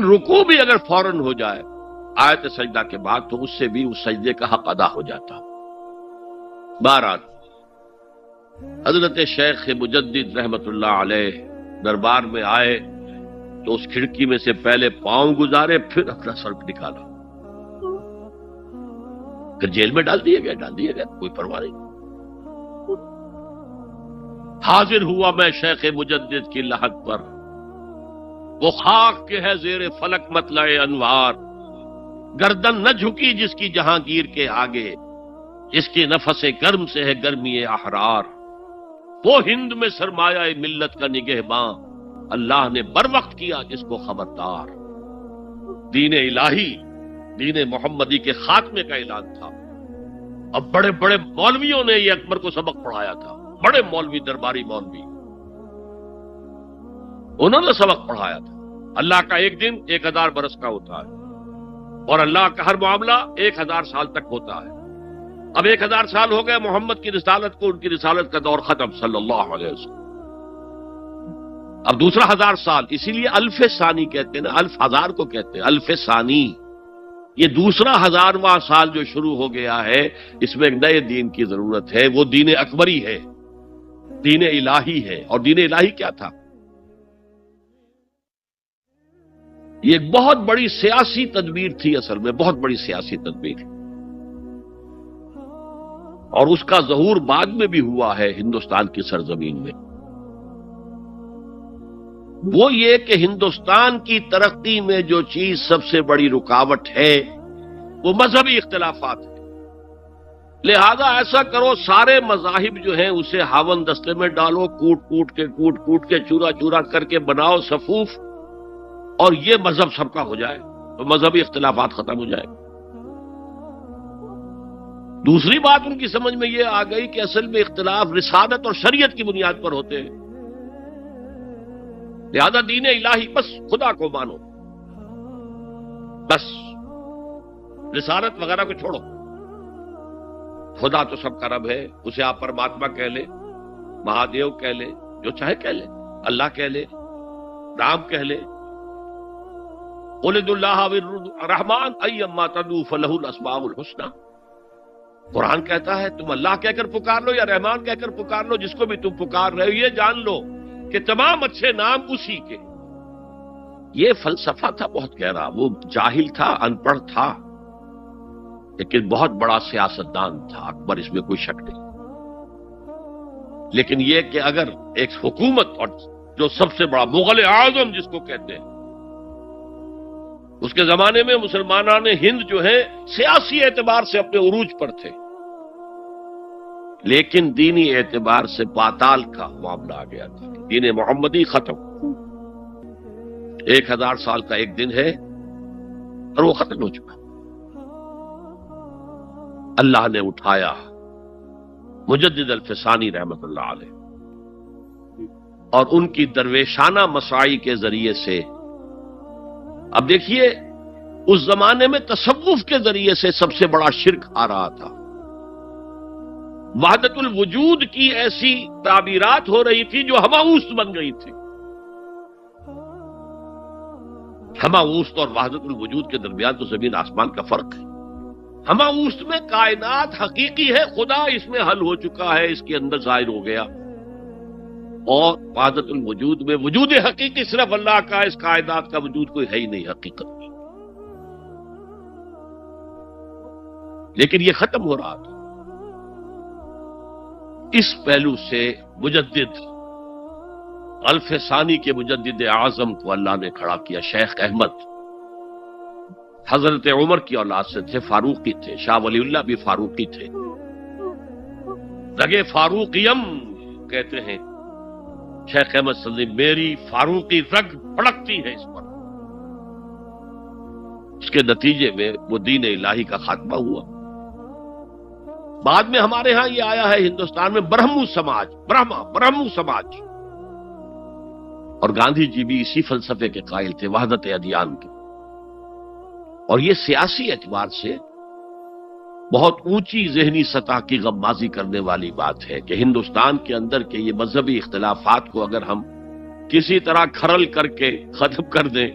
رکوع بھی اگر فوراً ہو جائے آیت سجدہ کے بعد تو اس سے بھی اس سجدے کا حق ادا ہو جاتا۔ بہرحال حضرت شیخ مجدد رحمت اللہ علیہ دربار میں آئے تو اس کھڑکی میں سے پہلے پاؤں گزارے، پھر اپنا سر نکالا، پھر جیل میں ڈال دیے گئے، کوئی پرواہ نہیں۔ حاضر ہوا میں شیخ مجدد کی لحد پر، وہ خاک کے ہے زیر فلک مطلع انوار، گردن نہ جھکی جس کی جہانگیر کے آگے، جس کے نفس گرم سے ہے گرمی احرار، وہ ہند میں سرمایہ ملت کا نگہباں، اللہ نے بر وقت کیا جس کو خبردار۔ دین الہی، دین محمدی کے خاتمے کا اعلان تھا۔ اب بڑے بڑے مولویوں نے یہ اکبر کو سبق پڑھایا تھا، بڑے مولوی، درباری مولوی، انہوں نے سبق پڑھایا تھا۔ اللہ کا ایک دن 1000 برس کا ہوتا ہے، اور اللہ کا ہر معاملہ 1000 سال تک ہوتا ہے۔ اب 1000 سال ہو گئے محمد کی رسالت کو، ان کی رسالت کا دور ختم صلی اللہ علیہ وسلم۔ اب دوسرا 1000 سال، اسی لیے الف ثانی کہتے ہیں نا، الف ہزار کو کہتے ہیں الف ثانی۔ یہ دوسرا 1000واں سال جو شروع ہو گیا ہے، اس میں ایک نئے دین کی ضرورت ہے، وہ دین اکبری ہے، دین الہی ہے۔ اور دین الہی کیا تھا؟ یہ ایک بہت بڑی سیاسی تدبیر تھی، اصل میں بہت بڑی سیاسی تدبیر، اور اس کا ظہور بعد میں بھی ہوا ہے ہندوستان کی سرزمین میں۔ وہ یہ کہ ہندوستان کی ترقی میں جو چیز سب سے بڑی رکاوٹ ہے وہ مذہبی اختلافات ہیں۔ لہذا ایسا کرو، سارے مذاہب جو ہیں اسے ہاون دستے میں ڈالو، کوٹ کوٹ کے چورا چورا کر کے بناؤ صفوف، اور یہ مذہب سب کا ہو جائے تو مذہبی اختلافات ختم ہو جائے۔ دوسری بات ان کی سمجھ میں یہ آ گئی کہ اصل میں اختلاف رسالت اور شریعت کی بنیاد پر ہوتے ہیں، لہذا دین الہی بس خدا کو مانو، بس رسالت وغیرہ کو چھوڑو۔ خدا تو سب کا رب ہے، اسے آپ پرماتما کہہ لیں، مہادیو کہہ لیں، جو چاہے کہہ لیں، اللہ کہہ لیں، رام کہہ لیں، قل ادعوا اللہ الرحمن ایما تدعوا فلہ الاسماء الحسنی۔ قرآن کہتا ہے تم اللہ کہہ کر پکار لو یا رحمان کہہ کر پکار لو، جس کو بھی تم پکار رہے ہو یہ جان لو کہ تمام اچھے نام اسی کے۔ یہ فلسفہ تھا بہت گہرا، وہ جاہل تھا، ان پڑھ تھا، لیکن بہت بڑا سیاستدان تھا اکبر، اس میں کوئی شک نہیں۔ لیکن یہ کہ اگر ایک حکومت، اور جو سب سے بڑا مغل اعظم جس کو کہتے ہیں، اس کے زمانے میں مسلمانان ہند جو ہیں سیاسی اعتبار سے اپنے عروج پر تھے، لیکن دینی اعتبار سے پاتال کا معاملہ آ گیا تھا. دین محمدی ختم. 1000 سال کا ایک دن ہے اور وہ ختم ہو چکا. اللہ نے اٹھایا مجدد الفسانی رحمت اللہ علیہ اور ان کی درویشانہ مساعی کے ذریعے سے. اب دیکھیے اس زمانے میں تصوف کے ذریعے سے سب سے بڑا شرک آ رہا تھا. وحدت الوجود کی ایسی تعبیرات ہو رہی تھی جو ہماؤست بن گئی تھی. ہماؤست اور وحدت الوجود کے درمیان تو زمین آسمان کا فرق ہے. ہماؤست میں کائنات حقیقی ہے، خدا اس میں حل ہو چکا ہے، اس کے اندر ظاہر ہو گیا. اور وحدت الوجود میں وجود حقیقی صرف اللہ کا ہے، اس کائنات کا وجود کوئی ہے ہی نہیں حقیقت میں. لیکن یہ ختم ہو رہا تھا. اس پہلو سے مجدد الفسانی کے مجدد اعظم کو اللہ نے کھڑا کیا. شیخ احمد حضرت عمر کی اولاد سے تھے، فاروقی تھے. شاہ ولی اللہ بھی فاروقی تھے. رگے فاروقیم کہتے ہیں شیخ احمد سندھی، میری فاروقی رگ پھڑکتی ہے اس پر. اس کے نتیجے میں وہ دین الہی کا خاتمہ ہوا. بعد میں ہمارے ہاں یہ آیا ہے ہندوستان میں برہمو سماج، برہمو سماج. اور گاندھی جی بھی اسی فلسفے کے قائل تھے، وحدت ادیان کے. اور یہ سیاسی اعتبار سے بہت اونچی ذہنی سطح کی غمازی کرنے والی بات ہے کہ ہندوستان کے اندر کے یہ مذہبی اختلافات کو اگر ہم کسی طرح کھرل کر کے ختم کر دیں،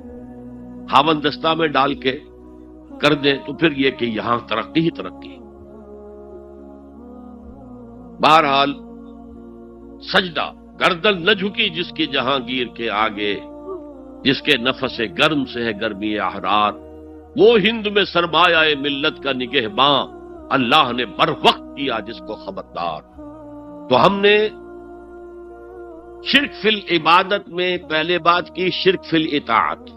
ہاوندستہ میں ڈال کے کر دیں، تو پھر یہ کہ یہاں ترقی ہی ترقی. بہرحال سجدہ گردن نہ جھکی جس کی جہانگیر کے آگے، جس کے نفس گرم سے ہے گرمی احرار. وہ ہند میں سرمایہ ملت کا نگہباں، اللہ نے بر وقت کیا جس کو خبردار. تو ہم نے شرک فی العبادت میں پہلے بات کی شرک فی الاطاعت.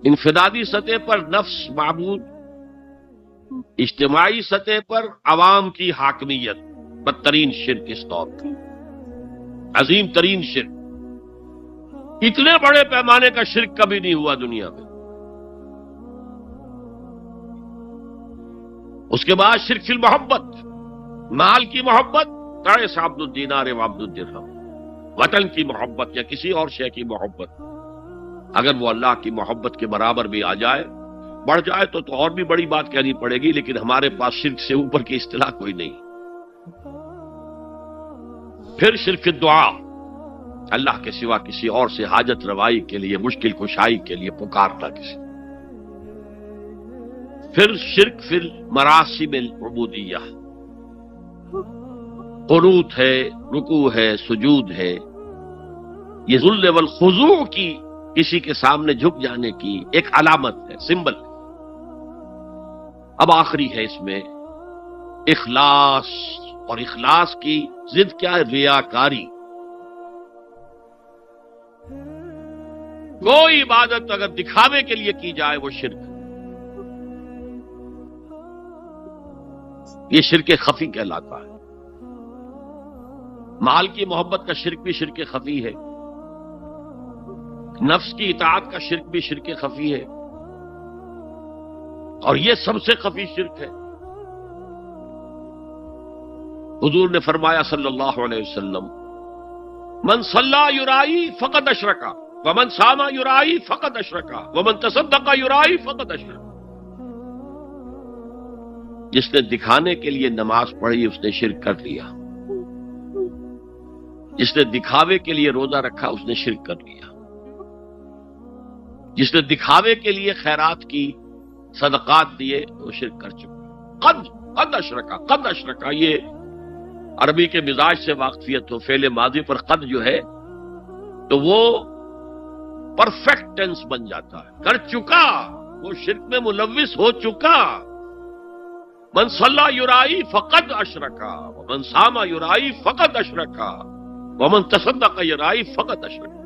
انفرادی سطح پر نفس معبود، اجتماعی سطح پر عوام کی حاکمیت. بدترین شرک اس دور کا، عظیم ترین شرک. اتنے بڑے پیمانے کا شرک کبھی نہیں ہوا دنیا میں. اس کے بعد شرک فی المحبت، مال کی محبت، تعس عبد الدینار و عبد الدرہم. وطن کی محبت یا کسی اور شے کی محبت، اگر وہ اللہ کی محبت کے برابر بھی آ جائے، بڑھ جائے تو اور بھی بڑی بات کہنی پڑے گی. لیکن ہمارے پاس شرک سے اوپر کی اصطلاح کوئی نہیں. پھر شرک دعا، اللہ کے سوا کسی اور سے حاجت روائی کے لیے، مشکل کشائی کے لیے پکارنا کسی. پھر شرک فی المراسم العبودیہ، قنوت ہے، رکوع ہے، سجود ہے. یہ ذل والخضوع کی، کسی کے سامنے جھک جانے کی ایک علامت ہے، سمبل. اب آخری ہے اس میں اخلاص. اور اخلاص کی ضد کیا ہے؟ ریاکاری. کوئی عبادت اگر دکھاوے کے لیے کی جائے وہ شرک. یہ شرک خفی کہلاتا ہے. مال کی محبت کا شرک بھی شرک خفی ہے. نفس کی اطاعت کا شرک بھی شرک خفی ہے. اور یہ سب سے خفی شرک ہے. حضور نے فرمایا صلی اللہ علیہ وسلم، من صلی یرائی فقد اشرکا ومن صام یرائی فقد اشرکا ومن تصدق یرائی فقد اشرکا. جس نے دکھانے کے لیے نماز پڑھی اس نے شرک کر لیا. جس نے دکھاوے کے لیے روزہ رکھا اس نے شرک کر لیا. جس نے دکھاوے کے لیے خیرات کی، صدقات دیے، وہ شرک کر چکا. قد اشرکا، قد اشرکا. یہ عربی کے مزاج سے واقفیت ہو، فعل ماضی پر قد جو ہے تو وہ پرفیکٹ ٹینس بن جاتا ہے. کر چکا، وہ شرک میں ملوث ہو چکا. من صلی یرائی فقد اشرکا ومن صام یرائی فقد اشرکا ومن تصدق یرائی فقد اشرکا.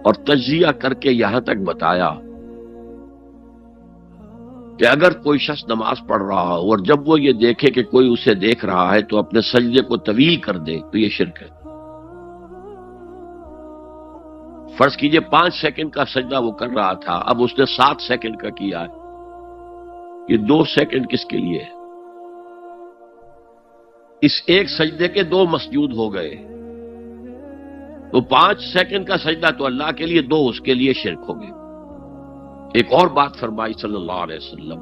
اور تجزیہ کر کے یہاں تک بتایا کہ اگر کوئی شخص نماز پڑھ رہا ہو اور جب وہ یہ دیکھے کہ کوئی اسے دیکھ رہا ہے تو اپنے سجدے کو طویل کر دے تو یہ شرک ہے۔ فرض کیجئے 5 سیکنڈ کا سجدہ وہ کر رہا تھا، اب اس نے 7 سیکنڈ کا کیا ہے، یہ 2 سیکنڈ کس کے لیے ہے؟ اس ایک سجدے کے 2 مسجود ہو گئے، تو 5 سیکنڈ کا سجدہ تو اللہ کے لیے، 2 اس کے لیے شرک ہو گئے۔ ایک اور بات فرمائی صلی اللہ علیہ وسلم،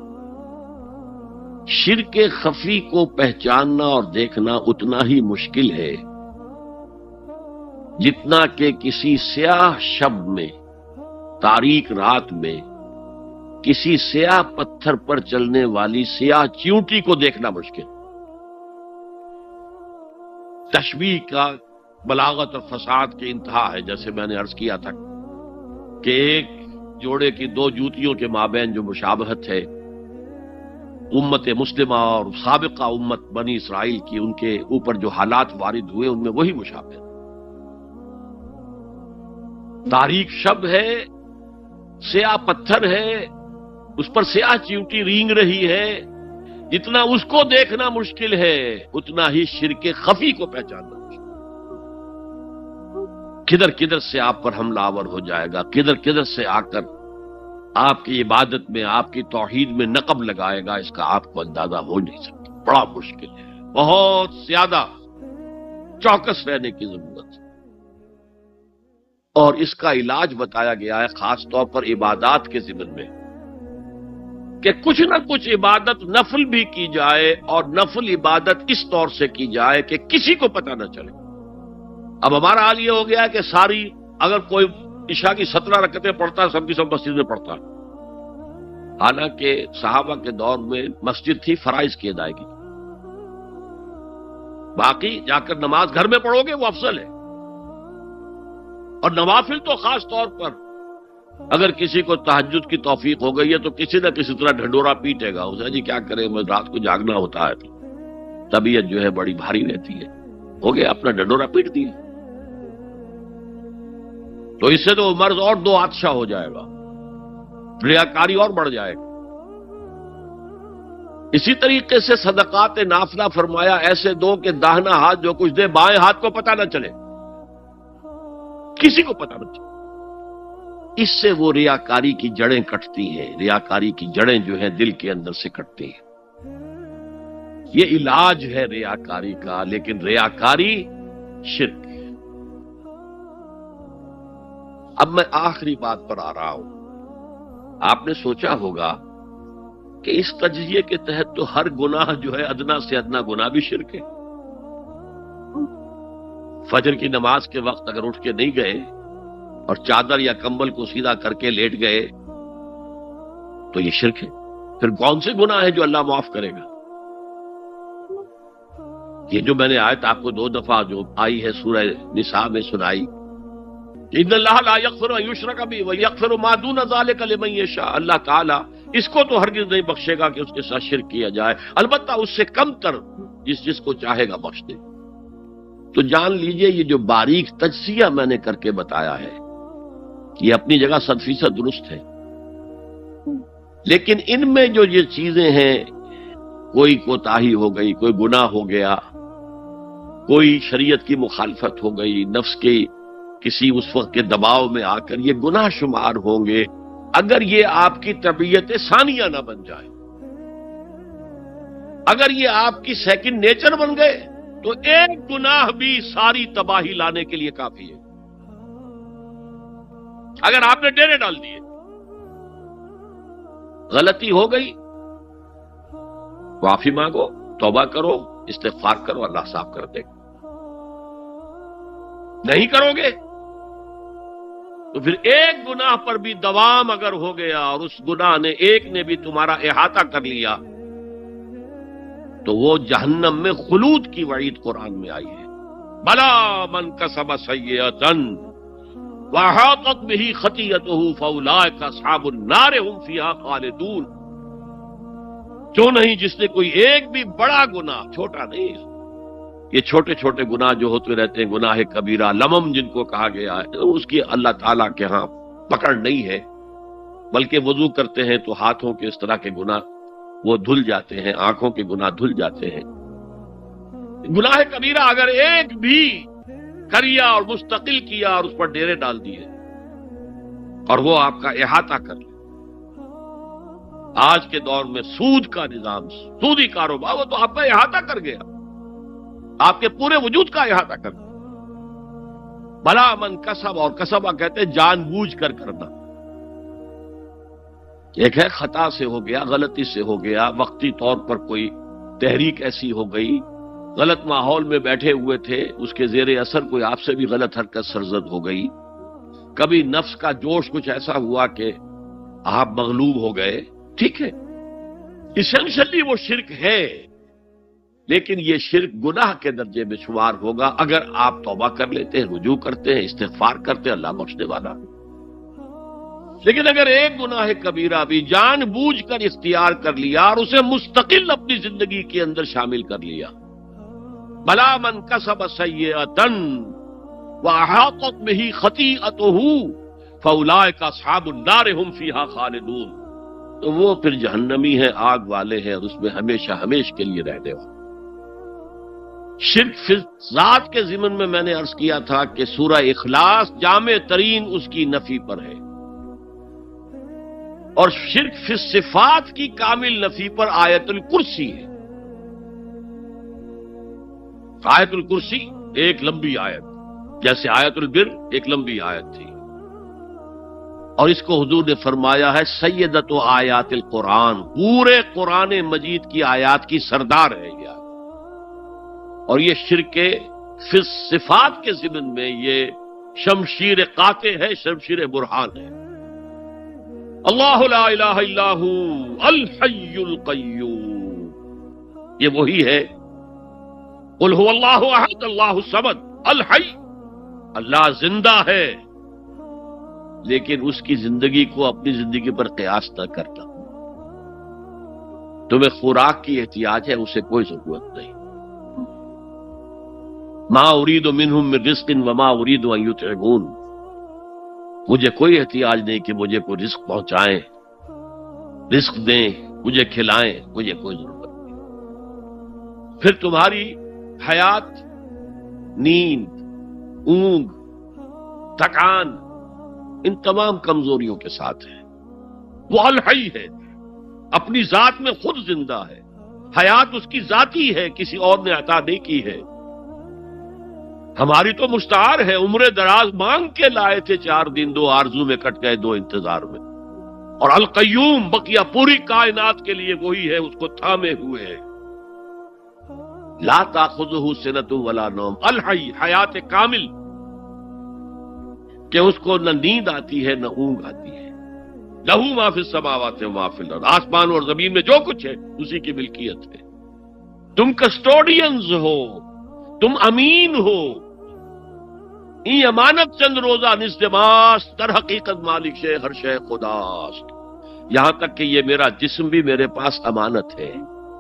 شرک خفی کو پہچاننا اور دیکھنا اتنا ہی مشکل ہے جتنا کہ کسی سیاہ شب میں، تاریک رات میں، کسی سیاہ پتھر پر چلنے والی سیاہ چیونٹی کو دیکھنا مشکل۔ تشبیہ کا بلاغت اور فساد کی انتہا ہے، جیسے میں نے عرض کیا تھا کہ ایک جوڑے کی 2 جوتیوں کے مابین جو مشابہت ہے، امت مسلمہ اور سابقہ امت بنی اسرائیل کی، ان کے اوپر جو حالات وارد ہوئے ان میں وہی مشابہت۔ تاریک شب ہے، سیاہ پتھر ہے، اس پر سیاہ چیونٹی رینگ رہی ہے، جتنا اس کو دیکھنا مشکل ہے اتنا ہی شرک خفی کو پہچاننا مشکل۔ کدھر کدھر سے آپ پر حملہ آور ہو جائے گا، کدھر کدھر سے آ کر آپ کی عبادت میں، آپ کی توحید میں نقب لگائے گا، اس کا آپ کو اندازہ ہو نہیں سکتا۔ بڑا مشکل ہے، بہت زیادہ چوکس رہنے کی ضرورت ہے۔ اور اس کا علاج بتایا گیا ہے خاص طور پر عبادات کے ضمن میں، کہ کچھ نہ کچھ عبادت نفل بھی کی جائے، اور نفل عبادت اس طور سے کی جائے کہ کسی کو پتہ نہ چلے۔ اب ہمارا حال یہ ہو گیا ہے کہ ساری، اگر کوئی عشاء کی 17 رکعتیں پڑھتا ہے، سب کی سب مسجد میں پڑھتا ہے، حالانکہ صحابہ کے دور میں مسجد تھی فرائض کی ادائیگی، باقی جا کر نماز گھر میں پڑھو گے وہ افضل ہے۔ اور نوافل تو خاص طور پر اگر کسی کو تہجد کی توفیق ہو گئی ہے تو کسی نہ کسی طرح ڈھنڈورا پیٹے گا، اسے جی کیا کرے، رات کو جاگنا ہوتا ہے، طبیعت جو ہے بڑی بھاری رہتی ہے، ہو گیا اپنا ڈھنڈورا پیٹ دیا، تو اس سے تو مرض اور 2 آتشا ہو جائے گا، ریاکاری اور بڑھ جائے گا۔ اسی طریقے سے صدقات نافلہ فرمایا ایسے دو کہ داہنا ہاتھ جو کچھ دے بائیں ہاتھ کو پتہ نہ چلے، کسی کو پتہ نہ چلے۔ اس سے وہ ریاکاری کی جڑیں کٹتی ہیں، ریاکاری کی جڑیں جو ہیں دل کے اندر سے کٹتی ہیں۔ یہ علاج ہے ریاکاری کا، لیکن ریاکاری شرک ہے۔ اب میں آخری بات پر آ رہا ہوں۔ آپ نے سوچا ہوگا کہ اس تجزیے کے تحت تو ہر گناہ جو ہے ادنا سے ادنا گناہ بھی شرک ہے۔ فجر کی نماز کے وقت اگر اٹھ کے نہیں گئے اور چادر یا کمبل کو سیدھا کر کے لیٹ گئے تو یہ شرک ہے۔ پھر کون سے گناہ ہے جو اللہ معاف کرے گا؟ یہ جو میں نے آیت آپ کو 2 دفعہ جو آئی ہے سورہ نساء میں سنائی، ان اللہ لا یغفر ان یشرک بہ ویغفر ما دون ذلک لمن یشاء، اللہ تعالیٰ اس کو تو ہرگز نہیں بخشے گا کہ اس کے ساتھ شرک کیا جائے، البتہ اس سے کم تر جس کو چاہے گا بخش دے۔ تو جان لیجئے یہ جو باریک تجزیہ میں نے کر کے بتایا ہے یہ اپنی جگہ 100% درست ہے، لیکن ان میں جو یہ چیزیں ہیں، کوئی کوتاہی ہو گئی، کوئی گناہ ہو گیا، کوئی شریعت کی مخالفت ہو گئی، نفس کے کسی اس وقت کے دباؤ میں آ کر یہ گناہ شمار ہوں گے اگر یہ آپ کی طبیعت ثانیہ نہ بن جائے۔ اگر یہ آپ کی سیکنڈ نیچر بن گئے تو ایک گناہ بھی ساری تباہی لانے کے لیے کافی ہے۔ اگر آپ نے ڈیرے ڈال دیے، غلطی ہو گئی، معافی مانگو، توبہ کرو، استغفار کرو، اللہ صاف کر دے گا۔ نہیں کرو گے تو پھر ایک گناہ پر بھی دوام اگر ہو گیا اور اس گناہ نے ایک نے بھی تمہارا احاطہ کر لیا تو وہ جہنم میں خلود کی وعید قرآن میں آئی ہے۔ بلا من کسب سیئۃ واحاطت به خطیئتہ فاولئک اصحاب النار هم فیہا خالدون۔ جو نہیں جس نے کوئی ایک بھی بڑا گناہ، چھوٹا نہیں، یہ چھوٹے چھوٹے گناہ جو ہوتے رہتے ہیں، گناہ کبیرہ، لمم جن کو کہا گیا ہے، اس کی اللہ تعالیٰ کے ہاں پکڑ نہیں ہے، بلکہ وضو کرتے ہیں تو ہاتھوں کے اس طرح کے گناہ وہ دھل جاتے ہیں، آنکھوں کے گناہ دھل جاتے ہیں۔ گناہ کبیرہ اگر ایک بھی کریا اور مستقل کیا اور اس پر ڈیرے ڈال دیے اور وہ آپ کا احاطہ کر لے، آج کے دور میں سود کا نظام، سودی کاروبار، وہ تو آپ کا احاطہ کر گیا، آپ کے پورے وجود کا احاطہ کر گیا۔ بلا من کسب، اور کسبہ کہتے ہیں جان بوجھ کر کرنا۔ ایک ہے خطا سے ہو گیا، غلطی سے ہو گیا، وقتی طور پر کوئی تحریک ایسی ہو گئی، غلط ماحول میں بیٹھے ہوئے تھے، اس کے زیر اثر کوئی آپ سے بھی غلط حرکت سرزد ہو گئی، کبھی نفس کا جوش کچھ ایسا ہوا کہ آپ مغلوب ہو گئے، ٹھیک ہے، اسینشلی وہ شرک ہے، لیکن یہ شرک گناہ کے درجے میں شمار ہوگا اگر آپ توبہ کر لیتے ہیں، رجوع کرتے ہیں، استغفار کرتے ہیں، اللہ بخشنے والا۔ لیکن اگر ایک گناہ کبیرہ بھی جان بوجھ کر اختیار کر لیا اور اسے مستقل اپنی زندگی کے اندر شامل کر لیا، بلا من کسب سیئۃ واحاطت بہ خطیئتہ فاولئک اصحاب النار هم فیہا خالدون، تو وہ پھر جہنمی ہے، آگ والے ہیں، اور اس میں ہمیشہ ہمیش کے لیے رہنے والے۔ شرک فی ذات کے ضمن میں نے عرض کیا تھا کہ سورہ اخلاص جامع ترین اس کی نفی پر ہے، اور شرک فی صفات کی کامل نفی پر آیت الکرسی ہے۔ آیت الکرسی ایک لمبی آیت، جیسے آیت البر ایک لمبی آیت تھی، اور اس کو حضور نے فرمایا ہے سیدۃ آیات القرآن، پورے قرآن مجید کی آیات کی سردار ہے یہ، اور یہ شرک فی صفات کے ضمن میں یہ شمشیر قاطع ہے، شمشیر برہان ہے۔ اللہ لا الہ الا ہو الحی القیوم، یہ وہی ہے، قل هو اللہ احد اللہ الصمد الحی، اللہ زندہ ہے، لیکن اس کی زندگی کو اپنی زندگی پر قیاس نہ کرنا۔ تمہیں خوراک کی احتیاج ہے، اسے کوئی ضرورت نہیں۔ ما اريد منهم من رزق وما اريد ان يطعمون، مجھے کوئی احتیاج نہیں کہ مجھے کوئی رزق پہنچائیں، رزق دیں، مجھے کھلائیں، مجھے کوئی ضرورت نہیں۔ پھر تمہاری حیات نیند، اونگ، تھکان، ان تمام کمزوریوں کے ساتھ ہے۔ وہ الحی ہے، اپنی ذات میں خود زندہ ہے، حیات اس کی ذاتی ہے، کسی اور نے عطا نہیں کی ہے۔ ہماری تو مستعار ہے، عمر دراز مانگ کے لائے تھے، 4 دن 2 آرزو میں کٹ گئے، 2 انتظار میں۔ اور القیوم بقیہ پوری کائنات کے لیے وہی ہے، اس کو تھامے ہوئے ہے۔ لا تاخذہ سنۃ ولا نوم، الحی، حیات کامل، کہ اس کو نہ نیند آتی ہے نہ اونگ آتی ہے۔ لہ ما فی السماوات و ما فی الارض، آسمان اور زمین میں جو کچھ ہے اسی کی ملکیت ہے۔ تم کسٹوڈینز ہو، تم امین ہو، ای امانت چند روزہ نزدماس، در حقیقت مالک شے ہر شے خداست، یہاں تک کہ یہ میرا جسم بھی میرے پاس امانت ہے۔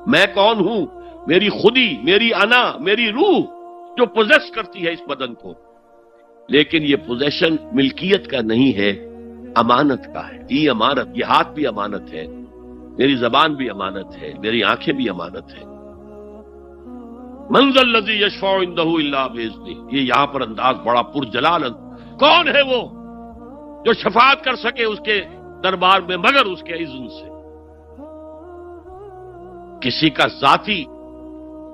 میں کون ہوں؟ میری خودی، میری انا، میری روح جو پوزیس کرتی ہے اس بدن کو، لیکن یہ پوزیشن ملکیت کا نہیں ہے، امانت کا ہے۔ یہ امانت، یہ ہاتھ بھی امانت ہے، میری زبان بھی امانت ہے، میری آنکھیں بھی امانت ہے۔ من ذا الذی یشفع عندہ الا باذنہ، یہ یہاں پر انداز بڑا پرجلال، کون ہے وہ جو شفاعت کر سکے اس کے دربار میں مگر اس کے اذن سے؟ کسی کا ذاتی،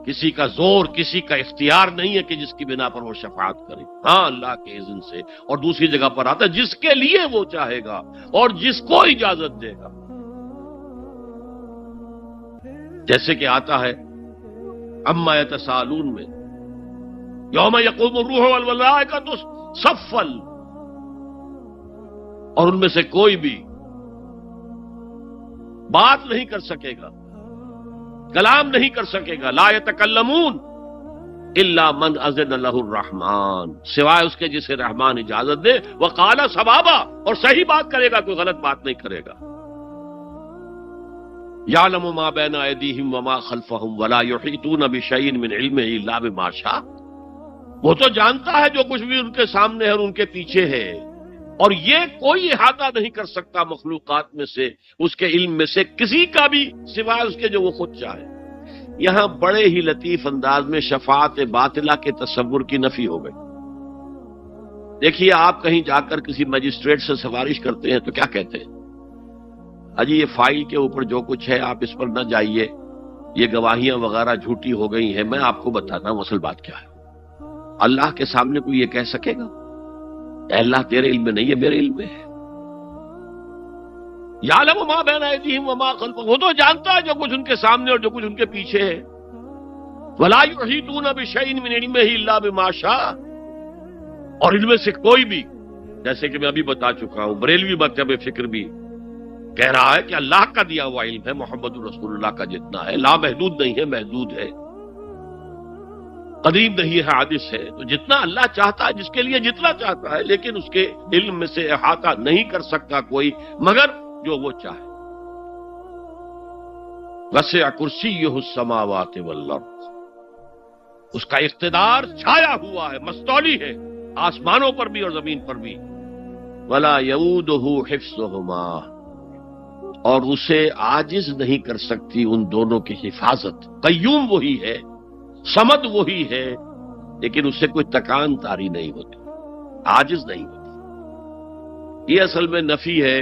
کسی کا زور، کسی کا اختیار نہیں ہے کہ جس کی بنا پر وہ شفاعت کرے، ہاں اللہ کے اذن سے۔ اور دوسری جگہ پر آتا ہے جس کے لیے وہ چاہے گا اور جس کو اجازت دے گا، جیسے کہ آتا ہے اما یتساءلون میں، یوم یقوم الروح والملائکۃ صفا، اور ان میں سے کوئی بھی بات نہیں کر سکے گا، کلام نہیں کر سکے گا، لا یتکلمون الا من اذن لہ الرحمن، سوائے اس کے جسے رحمان اجازت دے، وقال صوابا، اور صحیح بات کرے گا، کوئی غلط بات نہیں کرے گا۔ یعلم ما بین ایدیہم وما خلفہم ولا یحیطون بشیء من علمہ الا بما شاء، وہ تو جانتا ہے جو کچھ بھی ان کے سامنے ہے اور ان کے پیچھے ہے، اور یہ کوئی احاطہ نہیں کر سکتا مخلوقات میں سے اس کے علم میں سے کسی کا بھی سوائے اس کے جو وہ خود چاہے۔ یہاں بڑے ہی لطیف انداز میں شفاعت باطلہ کے تصور کی نفی ہو گئی۔ دیکھیے، آپ کہیں جا کر کسی مجسٹریٹ سے سفارش کرتے ہیں تو کیا کہتے ہیں؟ اجی یہ فائل کے اوپر جو کچھ ہے آپ اس پر نہ جائیے، یہ گواہیاں وغیرہ جھوٹی ہو گئی ہیں، میں آپ کو بتاتا ہوں اصل بات کیا ہے۔ اللہ کے سامنے کوئی یہ کہہ سکے گا اے اللہ تیرے علم میں نہیں ہے، میرے علم میں ہے؟ یعلم ما بین ایدیہم وما خلفہم، وہ تو جانتا ہے جو کچھ ان کے سامنے اور جو کچھ ان کے پیچھے ہے۔ ولا یحیطون بشیء من علمہ الا بما شاء، اور ان میں سے کوئی بھی، جیسے کہ میں ابھی بتا چکا ہوں، بریلوی مکتب فکر بھی کہہ رہا ہے کہ اللہ کا دیا ہوا علم ہے، محمد رسول اللہ کا جتنا ہے، لا محدود نہیں ہے، محدود ہے، قدیم نہیں ہے، حادث ہے۔ تو جتنا اللہ چاہتا ہے، جس کے لیے جتنا چاہتا ہے، لیکن اس کے علم میں سے احاطہ نہیں کر سکتا کوئی مگر جو وہ چاہے۔ وسع کرسیہ السماوات والارض، اس کا اقتدار چھایا ہوا ہے، مستولی ہے، آسمانوں پر بھی اور زمین پر بھی۔ ولا یؤودہ حفظہما، اور اسے عاجز نہیں کر سکتی ان دونوں کی حفاظت۔ قیوم وہی ہے، صمد وہی ہے، لیکن اس سے کوئی تکان تاری نہیں ہوتی، عاجز نہیں ہوتی۔ یہ اصل میں نفی ہے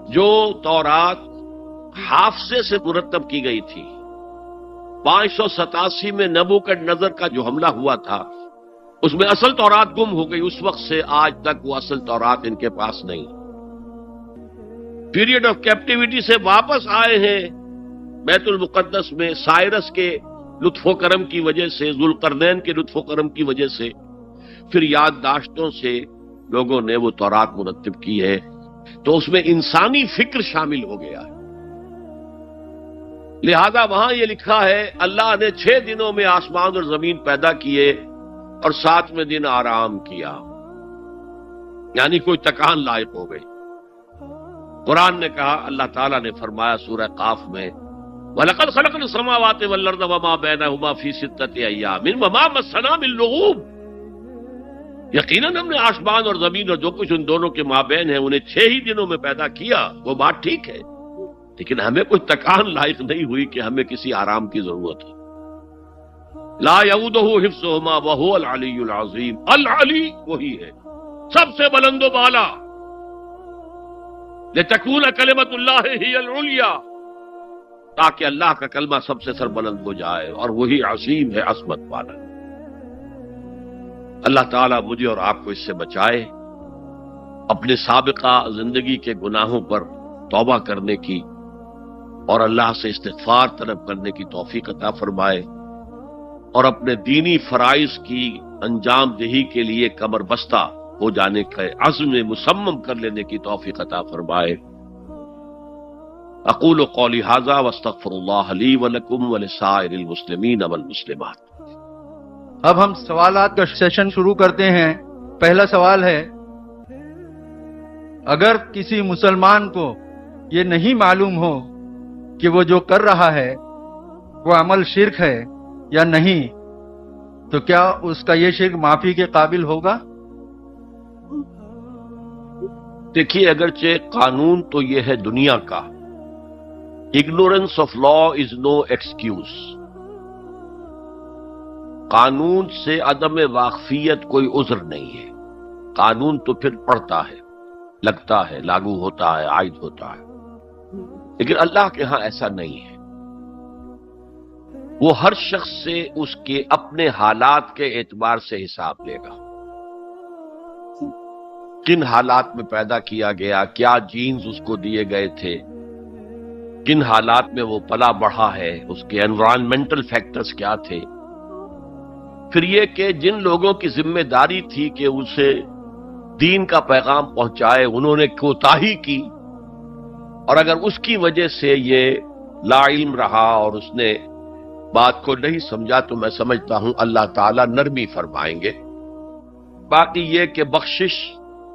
جو تورات حافظے سے مرتب کی گئی تھی۔ 587 میں نبوکدنضر کا جو حملہ ہوا تھا اس میں اصل تورات گم ہو گئی، اس وقت سے آج تک وہ اصل تورات ان کے پاس نہیں۔ پیریڈ آف کیپٹیوٹی سے واپس آئے ہیں بیت المقدس میں، سائرس کے لطف و کرم کی وجہ سے، ذوالقرنین کے لطف و کرم کی وجہ سے، پھر یادداشتوں سے لوگوں نے وہ تورات مرتب کی ہے، تو اس میں انسانی فکر شامل ہو گیا ہے۔ لہذا وہاں یہ لکھا ہے اللہ نے 6 دنوں میں آسمان اور زمین پیدا کیے اور 7ویں دن آرام کیا، یعنی کوئی تکان لائق ہو گئی۔ قرآن نے کہا، اللہ تعالیٰ نے فرمایا سورہ قاف میں، وَلَقَدْ خَلَقْنَا السَّمَاوَاتِ وَالْأَرْضَ وَمَا بَيْنَهُمَا فِي 6 أَيَّامٍ وَمَا مَسَّنَا مِن لُغُوبٍ، یقیناً ہم نے آسمان اور زمین اور جو کچھ ان دونوں کے مابین ہے انہیں 6 ہی دنوں میں پیدا کیا۔ وہ بات ٹھیک ہے، لیکن ہمیں کوئی تکان لائق نہیں ہوئی کہ ہمیں کسی آرام کی ضرورت ہے۔ لا یؤودہ حفظہما وہو العلی العظیم، العلی وہی ہے سب سے بلند و بالا، لتکون کلمۃ اللہ ہی العلیٰ، تاکہ اللہ کا کلمہ سب سے سر بلند ہو جائے، اور وہی عظیم ہے، عظمت والا۔ اللہ تعالیٰ مجھے اور آپ کو اس سے بچائے، اپنے سابقہ زندگی کے گناہوں پر توبہ کرنے کی اور اللہ سے استغفار طلب کرنے کی توفیق عطا فرمائے، اور اپنے دینی فرائض کی انجام دہی کے لیے کمر بستہ ہو جانے کا عزم مصمم کر لینے کی توفیق عطا فرمائے۔ اقول قولی ھذا واستغفر اللہ لی ولکم ولسائر المسلمین والمسلمات۔ اب ہم سوالات کا سیشن شروع کرتے ہیں۔ پہلا سوال ہے، اگر کسی مسلمان کو یہ نہیں معلوم ہو کہ وہ جو کر رہا ہے وہ عمل شرک ہے یا نہیں، تو کیا اس کا یہ شرک معافی کے قابل ہوگا؟ دیکھیے، اگرچہ قانون تو یہ ہے دنیا کا، ignorance of law is no excuse، قانون سے عدم واقفیت کوئی عذر نہیں ہے۔ قانون تو پھر پڑھتا ہے، لگتا ہے، لاگو ہوتا ہے، عائد ہوتا ہے، لیکن اللہ کے ہاں ایسا نہیں ہے۔ وہ ہر شخص سے اس کے اپنے حالات کے اعتبار سے حساب لے گا، کن حالات میں پیدا کیا گیا، کیا جینز اس کو دیے گئے تھے، کن حالات میں وہ پلا بڑھا ہے، اس کے انوائرنمنٹل فیکٹرز کیا تھے۔ پھر یہ کہ جن لوگوں کی ذمہ داری تھی کہ اسے دین کا پیغام پہنچائے، انہوں نے کوتاہی کی، اور اگر اس کی وجہ سے یہ لا علم رہا اور اس نے بات کو نہیں سمجھا، تو میں سمجھتا ہوں اللہ تعالیٰ نرمی فرمائیں گے۔ باقی یہ کہ بخشش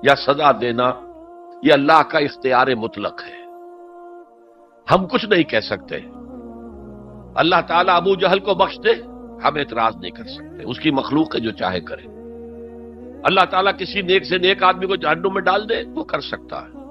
یا سزا دینا یہ اللہ کا اختیار مطلق ہے، ہم کچھ نہیں کہہ سکتے۔ اللہ تعالیٰ ابو جہل کو بخش دے، ہم اعتراض نہیں کر سکتے، اس کی مخلوق ہے، جو چاہے کرے۔ اللہ تعالیٰ کسی نیک سے نیک آدمی کو جہنم میں ڈال دے وہ کر سکتا ہے،